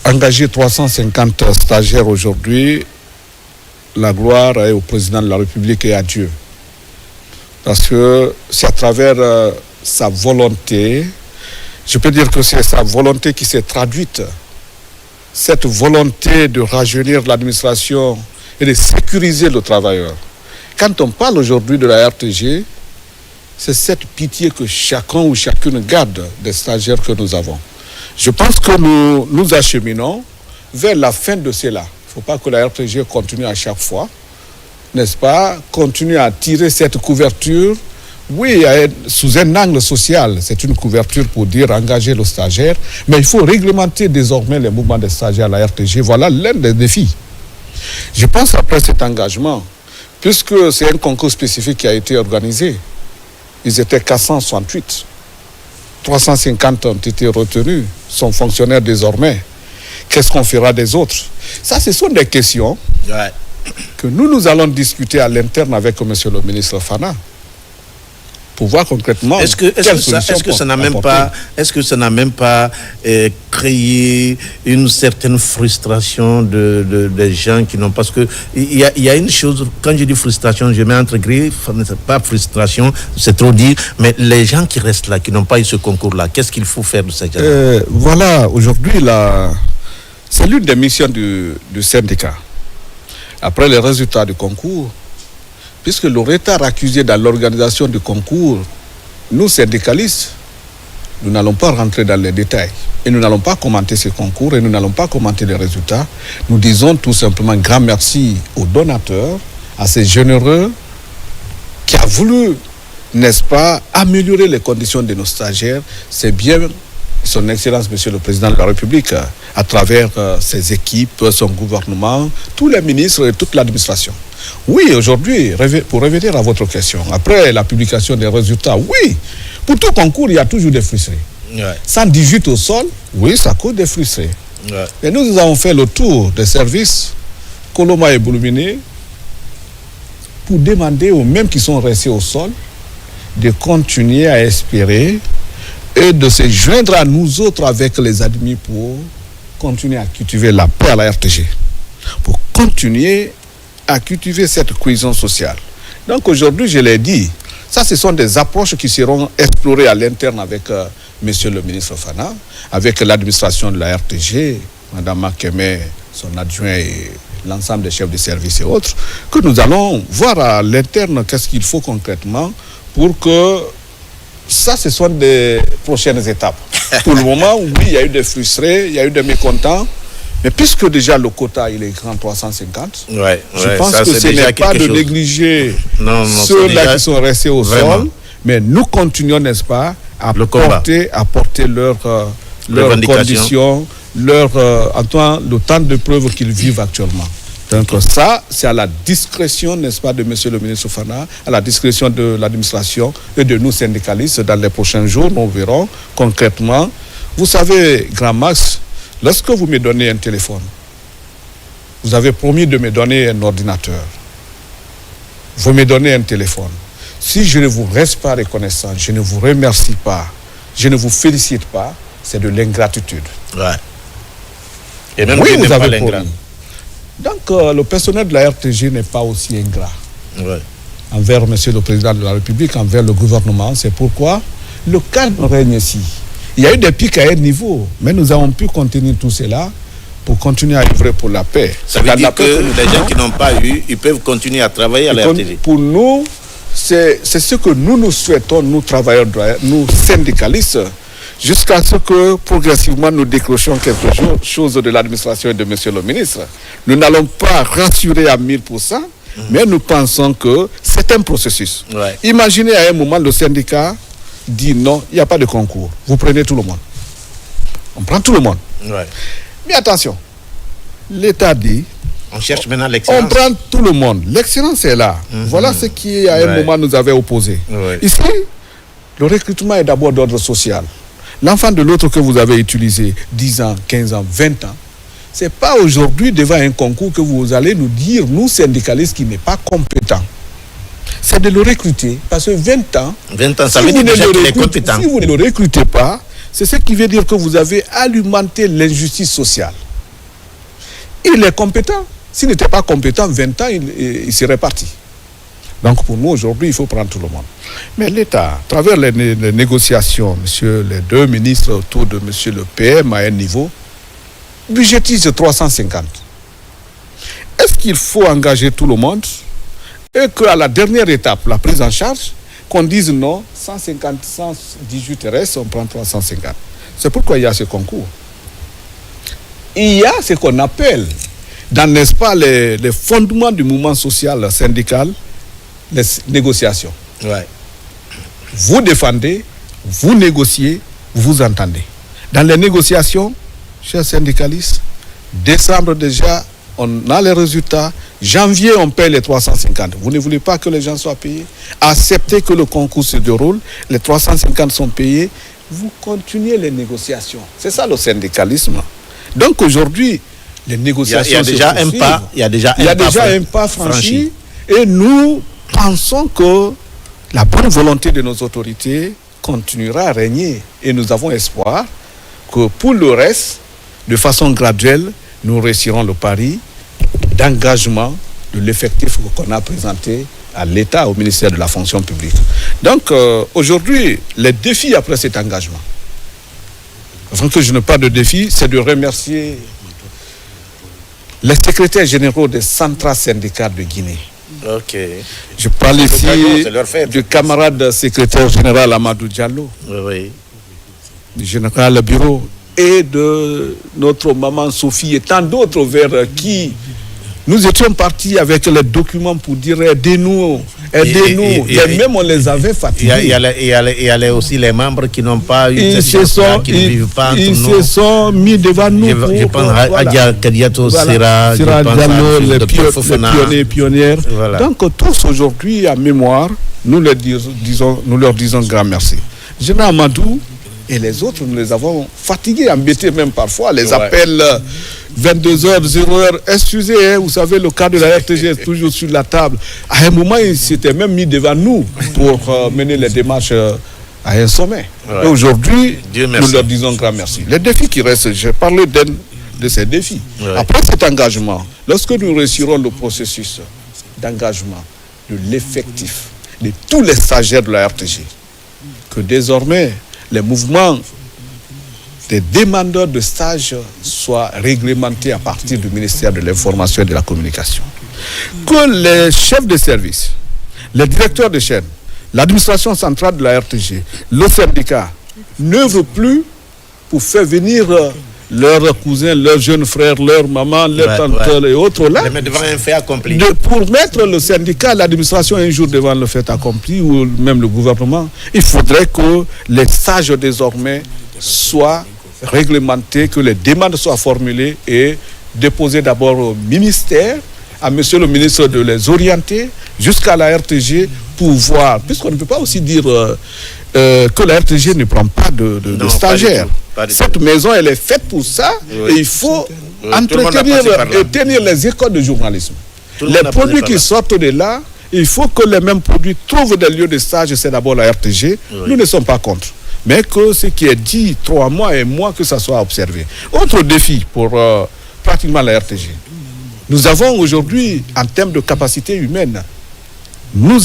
Engager 350 stagiaires aujourd'hui, la gloire est au président de la République et à Dieu. Parce que c'est à travers sa volonté, je peux dire que c'est sa volonté qui s'est traduite. Cette volonté de rajeunir l'administration et de sécuriser le travailleur. Quand on parle aujourd'hui de la RTG, c'est cette pitié que chacun ou chacune garde des stagiaires que nous avons. Je pense que nous acheminons vers la fin de cela. Il ne faut pas que la RTG continue à chaque fois, n'est-ce pas, continue à tirer cette couverture, oui, sous un angle social. C'est une couverture pour dire engager le stagiaire, mais il faut réglementer désormais les mouvements des stagiaires à la RTG. Voilà l'un des défis. Je pense après cet engagement, puisque c'est un concours spécifique qui a été organisé, ils étaient 468. 350 ont été retenus, sont fonctionnaires désormais. Qu'est-ce qu'on fera des autres? Ça, ce sont des questions que nous allons discuter à l'interne avec M. le ministre Fana pour voir concrètement est-ce que ça n'a même pas créé une certaine frustration des gens qui n'ont, parce que il y a une chose, quand je dis frustration, je mets entre griffes, pas frustration, c'est trop dire, mais les gens qui restent là, qui n'ont pas eu ce concours-là, qu'est-ce qu'il faut faire de ces gens-là? Voilà, aujourd'hui, c'est l'une des missions du syndicat. Après les résultats du concours, puisque le retard accusé dans l'organisation du concours, nous, syndicalistes, nous n'allons pas rentrer dans les détails. Et nous n'allons pas commenter ce concours et nous n'allons pas commenter les résultats. Nous disons tout simplement grand merci aux donateurs, à ces généreux qui a voulu, n'est-ce pas, améliorer les conditions de nos stagiaires. C'est bien son Excellence, Monsieur le Président de la République, à travers ses équipes, son gouvernement, tous les ministres et toute l'administration. Oui, aujourd'hui, pour revenir à votre question, après la publication des résultats, oui, pour tout concours, il y a toujours des frustrés. 118 au sol, oui, ça cause des frustrés. Ouais. Et nous avons fait le tour des services Coloma et Boulomine pour demander aux mêmes qui sont restés au sol de continuer à espérer et de se joindre à nous autres avec les admis pour continuer à cultiver la paix à la RTG, pour continuer à cultiver cette cohésion sociale. Donc aujourd'hui, je l'ai dit, ça ce sont des approches qui seront explorées à l'interne avec monsieur le ministre Fana, avec l'administration de la RTG, Madame Makeme, son adjoint et l'ensemble des chefs de service et autres, que nous allons voir à l'interne qu'est-ce qu'il faut concrètement pour que ça, ce sont des prochaines étapes. Pour le moment, oui, il y a eu des frustrés, il y a eu des mécontents, mais puisque déjà le quota, il est grand 350, je pense que ce n'est pas de négliger ceux-là qui sont restés au sol, mais nous continuons, n'est-ce pas, à porter leurs conditions, le temps de preuve qu'ils vivent actuellement. Donc ça, c'est à la discrétion, n'est-ce pas, de monsieur le ministre Fana, à la discrétion de l'administration et de nous syndicalistes. Dans les prochains jours, nous verrons concrètement. Vous savez, Grand Max, lorsque vous me donnez un téléphone, vous avez promis de me donner un ordinateur. Vous me donnez un téléphone. Si je ne vous reste pas reconnaissant, je ne vous remercie pas, je ne vous félicite pas, c'est de l'ingratitude. Ouais. Et même oui, vous avez promis. Donc, le personnel de la RTG n'est pas aussi ingrat envers monsieur le président de la République, envers le gouvernement. C'est pourquoi le calme règne ici. Il y a eu des pics à un niveau, mais nous avons pu contenir tout cela pour continuer à œuvrer pour la paix. Ça veut dire que les gens qui n'ont pas eu, ils peuvent continuer à travailler à la RTG. Pour nous, c'est ce que nous souhaitons, nous travailleurs, nous syndicalistes, jusqu'à ce que progressivement nous décrochions quelque chose de l'administration et de monsieur le ministre. Nous n'allons pas rassurer à 1000%, mais nous pensons que c'est un processus. Ouais. Imaginez à un moment le syndicat dit non, il n'y a pas de concours. Vous prenez tout le monde. On prend tout le monde. Ouais. Mais attention, l'État dit on cherche maintenant l'excellence. On prend tout le monde. L'excellence est là. Voilà ce qui à un moment nous avait opposé. Ici, le recrutement est d'abord d'ordre social. L'enfant de l'autre que vous avez utilisé 10 ans, 15 ans, 20 ans, ce n'est pas aujourd'hui devant un concours que vous allez nous dire, nous syndicalistes, qu'il n'est pas compétent. C'est de le recruter, parce que 20 ans, ça veut dire déjà qu'il est compétent. Si vous ne le recrutez pas, c'est ce qui veut dire que vous avez alimenté l'injustice sociale. Il est compétent. S'il n'était pas compétent, 20 ans, il serait parti. Donc pour nous, aujourd'hui, il faut prendre tout le monde. Mais l'État, à travers les négociations, monsieur, les deux ministres autour de monsieur le PM à un niveau, budgétise 350. Est-ce qu'il faut engager tout le monde et qu'à la dernière étape, la prise en charge, qu'on dise non, 150, 118 restes, on prend 350. C'est pourquoi il y a ce concours. Il y a ce qu'on appelle, dans, n'est-ce pas, les fondements du mouvement social syndical, les négociations. Ouais. Vous défendez, vous négociez, vous entendez. Dans les négociations, chers syndicalistes, décembre déjà, on a les résultats. Janvier, on paye les 350. Vous ne voulez pas que les gens soient payés. Acceptez que le concours se déroule. Les 350 sont payés. Vous continuez les négociations. C'est ça le syndicalisme. Donc aujourd'hui, les négociations il y a déjà un pas franchi. Et nous pensons que la bonne volonté de nos autorités continuera à régner. Et nous avons espoir que pour le reste, de façon graduelle, nous réussirons le pari d'engagement de l'effectif qu'on a présenté à l'État, au ministère de la fonction publique. Donc aujourd'hui, les défis après cet engagement, avant que je ne parle de défis, c'est de remercier les secrétaires généraux des centrales syndicales de Guinée. Ok. Je parle ici du camarade secrétaire général Amadou Diallo, du général bureau, et de notre maman Sophie et tant d'autres vers qui nous étions partis avec les documents pour dire aidez-nous. Et même on les avait fatigués. Il y a aussi les membres qui n'ont pas eu ils se sont mis devant nous. Je pense à Kadiato Sera, les pionnières. Voilà. Donc tous aujourd'hui, à mémoire, nous leur disons grand merci. Général Amadou Et les autres, nous les avons fatigués, embêtés même parfois. Les appels 22h, 0h. Excusez, vous savez, le cas de la RTG est toujours sur la table. À un moment, il s'était même mis devant nous pour mener les démarches à un sommet. Et aujourd'hui, nous leur disons grand merci. Les défis qui restent, j'ai parlé de ces défis. Après cet engagement, lorsque nous réussirons le processus d'engagement de l'effectif de tous les stagiaires de la RTG, que désormais les mouvements des demandeurs de stage soient réglementés à partir du ministère de l'Information et de la Communication. Que les chefs de service, les directeurs de chaîne, l'administration centrale de la RTG, le syndicat, n'œuvrent plus pour faire venir leurs cousins, leurs jeunes frères, leurs mamans, leurs tantes et autres là. Mais devant un fait accompli. Pour mettre le syndicat, l'administration un jour devant le fait accompli, ou même le gouvernement, il faudrait que les stages désormais soient réglementés, que les demandes soient formulées et déposées d'abord au ministère, à monsieur le ministre de les orienter, jusqu'à la RTG pour voir, puisqu'on ne peut pas aussi dire que la RTG ne prend pas de stagiaires. Cette maison, elle est faite pour ça, et il faut entretenir et tenir les écoles de journalisme. Les produits qui sortent de là, il faut que les mêmes produits trouvent des lieux de stage, c'est d'abord la RTG. Nous ne sommes pas contre. Mais que ce qui est dit 3 mois et mois, que ça soit observé. Autre défi pour pratiquement la RTG. Nous avons aujourd'hui, en termes de capacité humaine, nous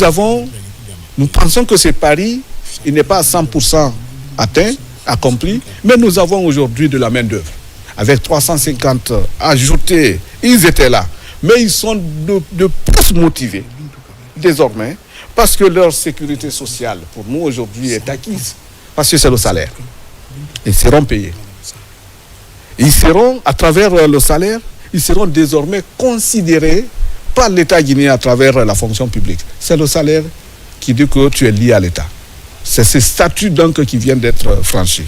pensons que ce pari, il n'est pas à 100% atteint, accompli, mais nous avons aujourd'hui de la main-d'œuvre. Avec 350 ajoutés, ils étaient là. Mais ils sont de plus motivés, désormais, parce que leur sécurité sociale, pour nous aujourd'hui, est acquise. Parce que c'est le salaire. Ils seront payés. Ils seront, à travers le salaire, ils seront désormais considérés par l'État guinéen à travers la fonction publique. C'est le salaire qui dit que tu es lié à l'État. C'est ce statut donc qui vient d'être franchi.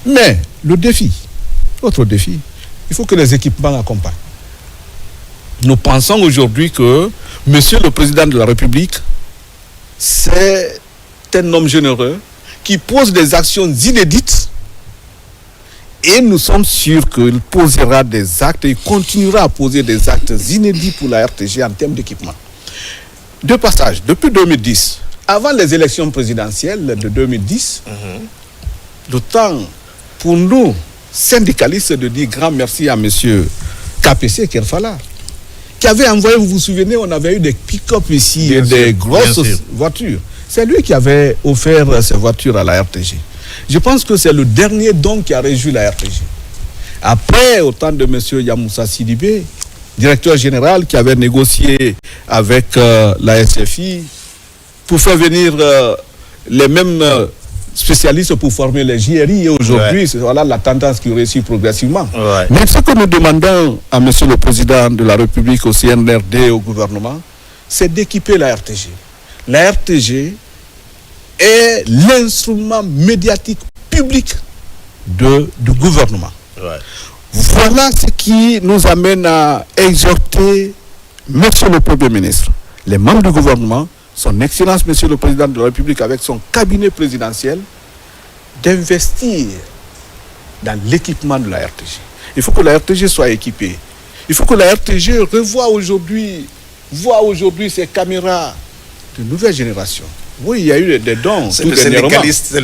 Mais le défi, autre défi, il faut que les équipements accompagnent. Nous pensons aujourd'hui que Monsieur le Président de la République, c'est un homme généreux qui pose des actions inédites et nous sommes sûrs qu'il posera des actes, il continuera à poser des actes inédits pour la RTG en termes d'équipement. De passage, depuis 2010, avant les élections présidentielles de 2010, le temps pour nous, syndicalistes, de dire grand merci à M. KPC Kerfala, qui avait envoyé, vous vous souvenez, on avait eu des pick-up ici, des grosses voitures. C'est lui qui avait offert ces voitures à la RTG. Je pense que c'est le dernier don qui a réjoui la RTG. Après, au temps de M. Yamoussa Sidibé, directeur général qui avait négocié avec la SFI pour faire venir les mêmes spécialistes pour former les JRI. Et aujourd'hui, c'est voilà la tendance qui réussit progressivement. Mais ce que nous demandons à M. le Président de la République, au CNRD, au gouvernement, c'est d'équiper la RTG. La RTG est l'instrument médiatique public du gouvernement. Voilà ce qui nous amène à exhorter Monsieur le Premier ministre, les membres du gouvernement, son Excellence Monsieur le Président de la République avec son cabinet présidentiel, d'investir dans l'équipement de la RTG. Il faut que la RTG soit équipée. Il faut que la RTG voit aujourd'hui ces caméras de nouvelle génération. Oui, il y a eu des dons. C'est le syndicaliste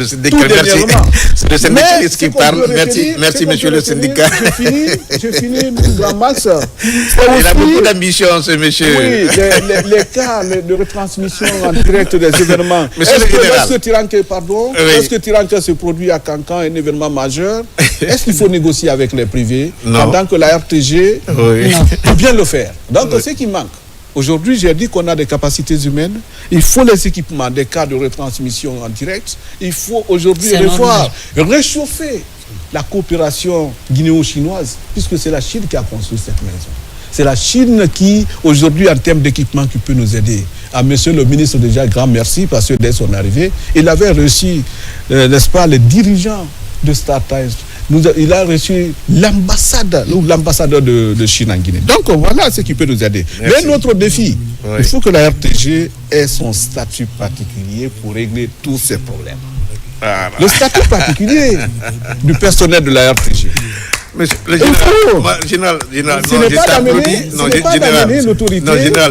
qui parle. Merci, monsieur le syndicat. Je finis, grand Max. Il a beaucoup d'ambition, ce monsieur. Oui, les cas de retransmission en direct des événements. Lorsque Tiranke se produit à Cancan, un événement majeur, est-ce qu'il faut négocier avec les privés pendant que la RTG peut bien le faire? Donc, c'est ce qui manque. Aujourd'hui, j'ai dit qu'on a des capacités humaines. Il faut les équipements, des cas de retransmission en direct. Il faut aujourd'hui réchauffer la coopération guinéo-chinoise, puisque c'est la Chine qui a construit cette maison. C'est la Chine qui, aujourd'hui, en termes d'équipement, qui peut nous aider. À monsieur le ministre, déjà, grand merci, parce que dès son arrivée, il avait reçu, n'est-ce pas, les dirigeants de StarTimes. Il a reçu l'ambassadeur de Chine en Guinée. Donc voilà ce qui peut nous aider. Merci. Mais notre défi, il faut que la RTG ait son statut particulier pour régler tous ces problèmes. Le statut particulier du personnel de la RTG. Monsieur le général,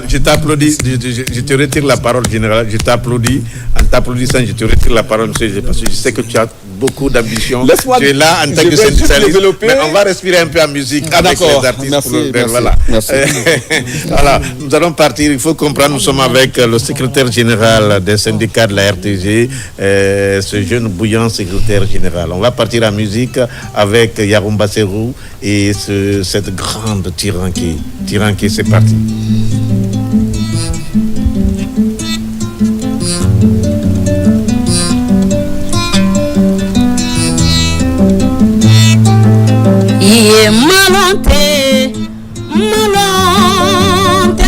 je t'applaudis, je te retire la parole, général, je t'applaudis, en t'applaudissant, je te retire la parole, monsieur, parce que je sais que tu as beaucoup d'ambition, tu es là en tant que syndicaliste, mais on va respirer un peu en musique avec les artistes. Merci. Voilà, nous allons partir, il faut comprendre, nous sommes avec le secrétaire général des syndicats de la RTG, ce jeune bouillant secrétaire général. On va partir en musique avec Yarumba Serou et cette grande Tiranki, c'est parti. Iye malonte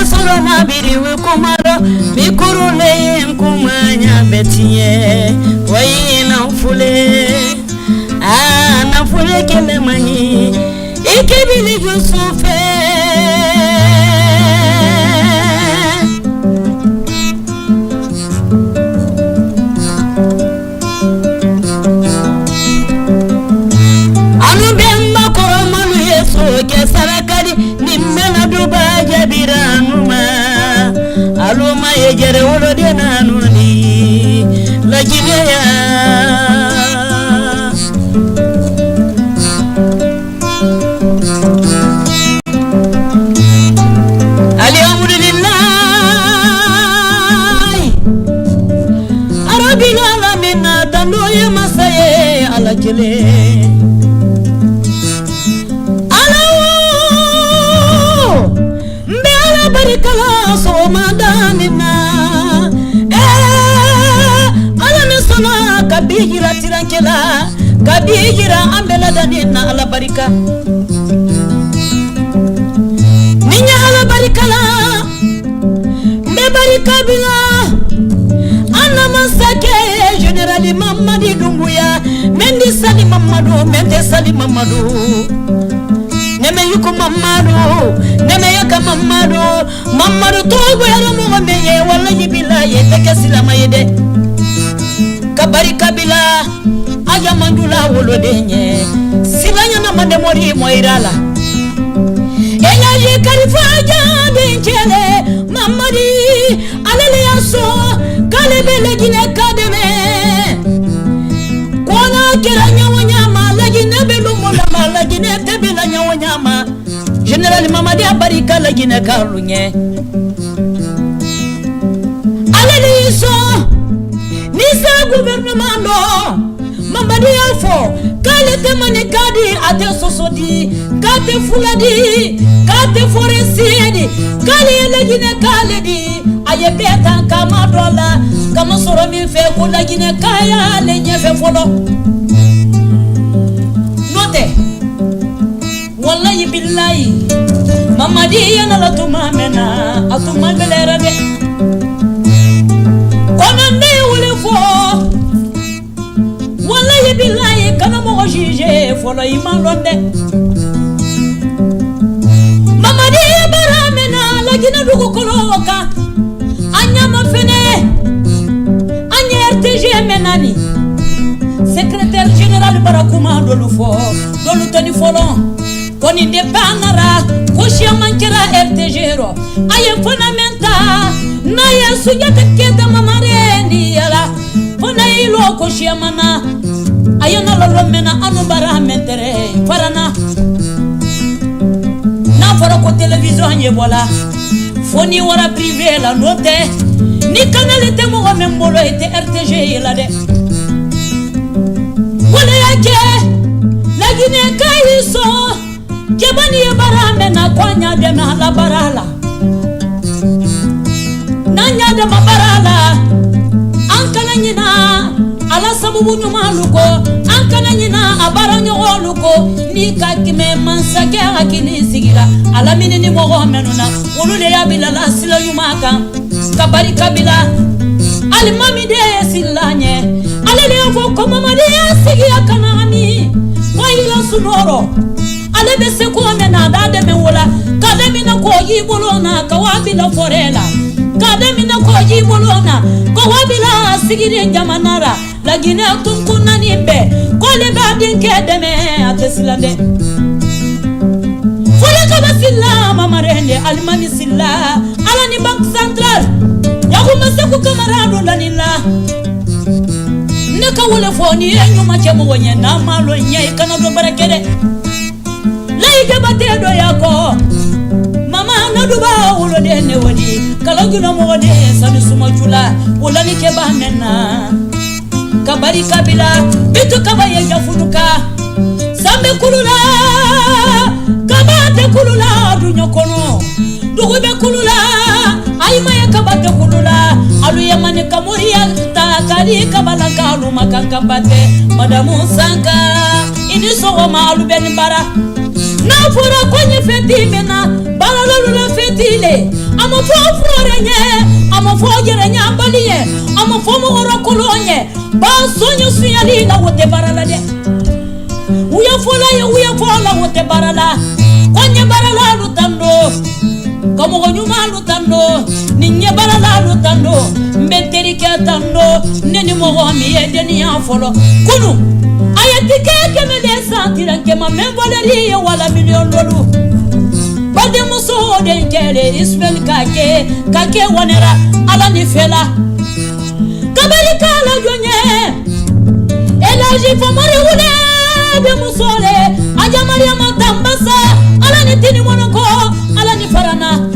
solo mabiri wikumaro bikurule nkumanya betie wayina fule na fule kele mani ikibili yusufe ke sarakadi nimena duba jabiranuma aluma yejere wolo de nanuni la jineya alhamdulillah arabil alamin dando ye masaye ala jele barikala so madanina ala nisana kabijira tirankela kabijira ambela danina ala barika ninya ala barikala me barika bila ana masake generali mamadi dumbuya mendi sali mamadu mente sali mamadu neme yuko mamadu neme yaka mamadu togo yaro mo meye wala yibila ye tekesila mayede kabari kabila aya mandula wolodenye silanya na mandemori moirala enya ye karifaja denchele mamadi alele yaso kalebele gine kademe kona keranya wanyama lagine belu mola lagine tebela nyawanyama General Mamadi Abarika la gine karunye alele iso nisa gouvernement no Mamadi alfo kale temane kadi ate sosodi kate fuladi kate forestieri kale la gine kale di aye beta kama dola kama soro mi fe ko la gine kaya le nyefe folo note wallahi billahi Mamadi yana la tuma mena atuma belera de konande wule fo wallahi billahi kana mo jije folo iman londe Mamadi bara mena la gina dugo koloka anya mafene anya RTG menani secrétaire général barakuma dolu fo dolu toni folon koni de banara ko chiamankera RTG ro aye fonamenta na yesu yata keda mamare ndi yala fona ilo ko chiamana aye na lolo mena anu bara mentere farana na foro ko télévision ye bola foni wara privé la note ni canalité mo membolo ete RTG yela de wala yake la Guinée kaiso Jabani ya barame na kwanya de na la barala nanya de mabarala ankana nyina ala sabubu nyuma luko ankana nyina abaranyo oluko ni kakime mansake akini sigira ala minini mogo menuna ulule ya bilala silo yumaka kabari kabila alimami de silanye alele fo koma made sigia kanami wayila sunoro ale be se ko mena dade me wola kademi na ko yibolona ka wabila forela kademi na ko yibolona ko wabila sigiri jamanara la Guinée tunkuna nimbe kole badin kedeme atesilande fola kabasilla mamarende almami silla alani banque centrale yakuma seku kamarado lanila neka wole foni enyuma chemo wonye na malo nyai kana do barakede laike batedo yako mama naduba wolo dene wodi kalangino mo wodi sami suma jula wala ni ke banena kabari kabila bitu kabaye jafunuka sambe kulula kabate kulula dunyo kono dugube kulula ayima ya kabate kulula alu yamane kamuria ta kali kabala kalu makankabate madamu sanka ini so ma alu ben bara na fura kwenye feti mena balalo la fetile amo fo renye amo fo jerenye ambaliye amo fo mo orokolonye ba sonyo siyali na wote barala de uya fola wote barala kwenye barala lutando kamo gonyuma lutando ninye barala lutando mbeteri katando neni mo mi edeni afolo kunu ayatike kemede santira kema memboleri wala million lolu bade muso de kele ismail kake wanera ala ni fela kabari kala jonye elaji famari wule be musole aja mariama tambasa ala ni tini monoko ala ni farana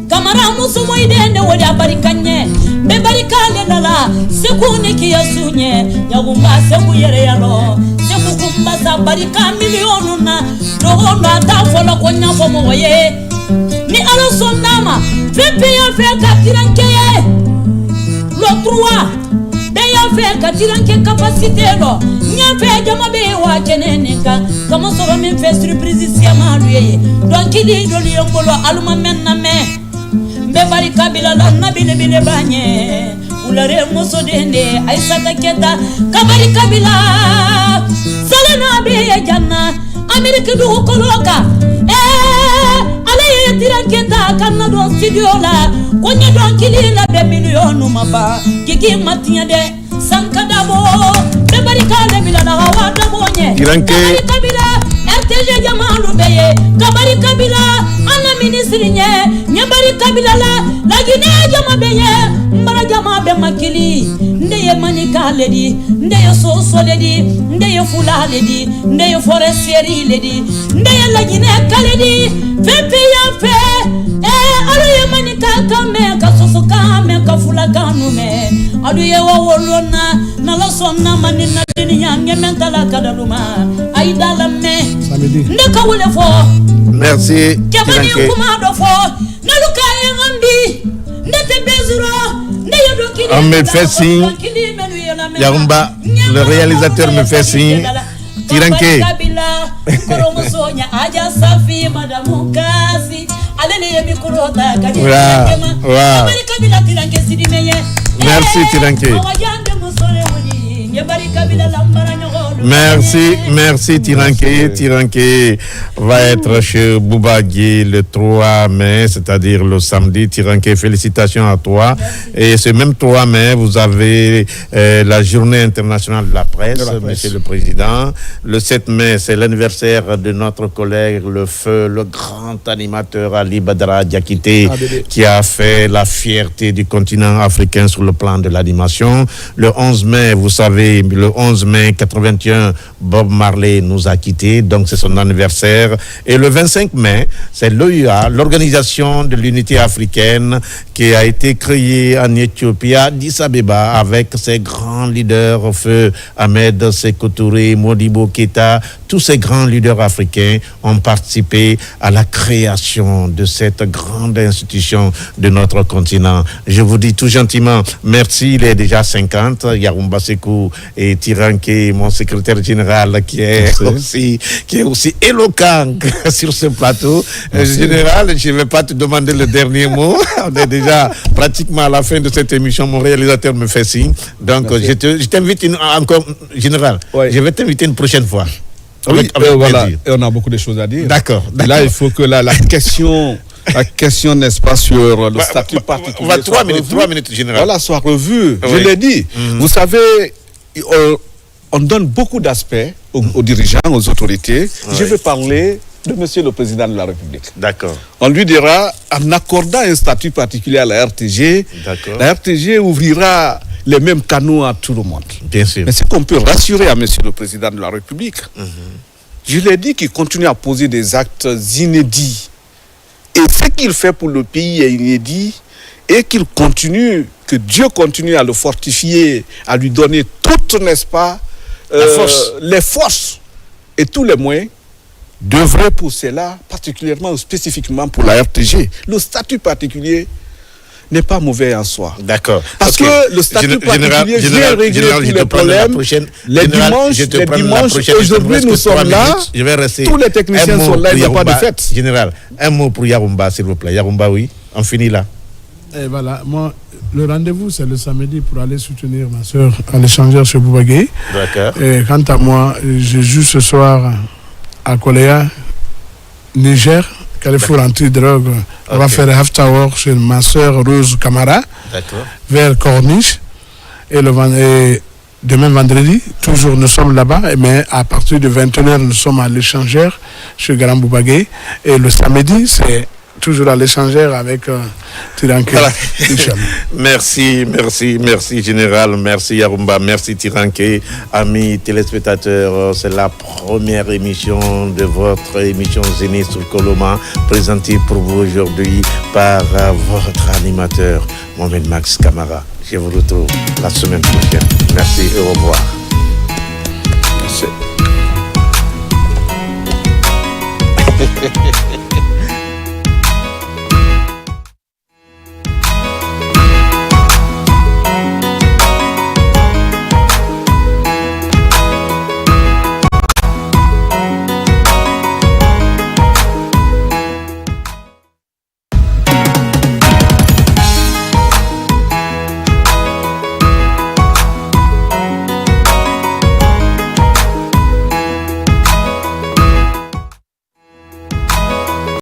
kamara muso moide ne wodi abarikanye be barikale lala sekuni kiyasunye yagumba seku yere yalo seku kumba barika milionu na dohondo atafolo konya fomo woye ni ala sonama fepe ya fe katiranke lo 3 be ya fe katiranke capacité lo nya fe jama be wa keneneka kama soro min fe surprise siama luye donc ili do liongolo aluma menna me be barika bilala nabile bile banye ulare muso dende aisata keta kabari kabila salena be janna amerika du koloka ale tiraketa kanna do studio la konya do kilila be milionu maba kiki matinya de sankadabo be barika le bilala hawa dabonye Tiranke kabila RTG jamalu beye kabari kabila ana ministri nyambari kabila la Guinée jama beye mbara jama be makili ndeye manika ledi ndeye soso ledi ndeye fula ledi ndeye forestieri ledi ndeye la Guinée kaledi fepe ya fe aluye manika kame kasoso kame kafula kanu me aluye wawolona na la sonna manina dini nyange mentala kadaluma aidala me ndeka wole fo merci Tiranke Tiranke. kumado fo naluka ngambi ndete bezuro ndeyo dokili On me fait signe. Yarumba, le réalisateur me fait signe. Tiranke. Merci Tiranke. Merci Tiranke. Tiranke va être chez Boubagui le 3 mai, c'est-à-dire le samedi. Tiranke, félicitations à toi. Et ce même 3 mai, vous avez la journée internationale de la presse, Monsieur le Président. Le 7 mai, c'est l'anniversaire de notre collègue, le grand animateur Ali Badara Diakité, qui a fait la fierté du continent africain sur le plan de l'animation. Le 11 mai, vous savez, le 11 mai 81, Bob Marley nous a quittés, donc c'est son anniversaire. Et le 25 mai, c'est l'OUA, l'Organisation de l'Unité africaine, qui a été créée en Éthiopie, à Addis Abeba, avec ses grands leaders, Feu Ahmed Sékou Touré, Modibo Keïta. Tous ces grands leaders africains ont participé à la création de cette grande institution de notre continent. Je vous dis tout gentiment, merci, il est déjà 50, Yarumba Sekou et Tiranke, mon secrétaire général, qui est aussi éloquent sur ce plateau. Général, je ne vais pas te demander le dernier mot. On est déjà pratiquement à la fin de cette émission. Mon réalisateur me fait signe. Donc, je t'invite encore, Général, je vais t'inviter une prochaine fois. Oui, voilà, et on a beaucoup de choses à dire. D'accord. Là, il faut que la question la question, n'est-ce pas, sur le statut particulier. On va 3 minutes, général. Voilà, soit revu. Oui. Je l'ai dit. Vous savez, on donne beaucoup d'aspects aux dirigeants, aux autorités. Oui. Je vais parler de Monsieur le Président de la République. D'accord. On lui dira, en accordant un statut particulier à la RTG, D'accord. la RTG ouvrira les mêmes canaux à tout le monde. Bien sûr. Mais ce qu'on peut rassurer à Monsieur le Président de la République, je l'ai dit qu'il continue à poser des actes inédits. Et ce qu'il fait pour le pays est inédit et qu'il continue, que Dieu continue à le fortifier, à lui donner toutes, n'est-ce pas, les forces et tous les moyens d'œuvrer pour cela, particulièrement ou spécifiquement pour la RTG. Le statut particulier n'est pas mauvais en soi. D'accord. Parce que le statut particulier vient régler tous les problèmes. Les dimanches, aujourd'hui nous sommes là, je vais rester. Tous les techniciens sont là, il n'y a pas de fête. Général, un mot pour Yarumba, s'il vous plaît. Yarumba, oui, on finit là. Et voilà, moi, le rendez-vous, c'est le samedi pour aller soutenir ma soeur à l'échangeur chez Boubagué. D'accord. Et quant à moi, je joue ce soir à Koléa, Niger, Carrefour anti-drogue. On va faire after work chez ma soeur Rose Camara, vers Corniche. Et demain vendredi, toujours nous sommes là-bas, mais à partir de 21h, nous sommes à l'échangeur chez Grand Boubagué. Et le samedi, c'est toujours à l'échangeur avec Tiranke. Voilà. Merci, Général. Merci, Yarumba. Merci, Tiranke. Amis téléspectateurs, c'est la première émission de votre émission Zénith sur Coloma, présentée pour vous aujourd'hui par votre animateur, Mohamed Max Camara. Je vous retrouve la semaine prochaine. Merci et au revoir.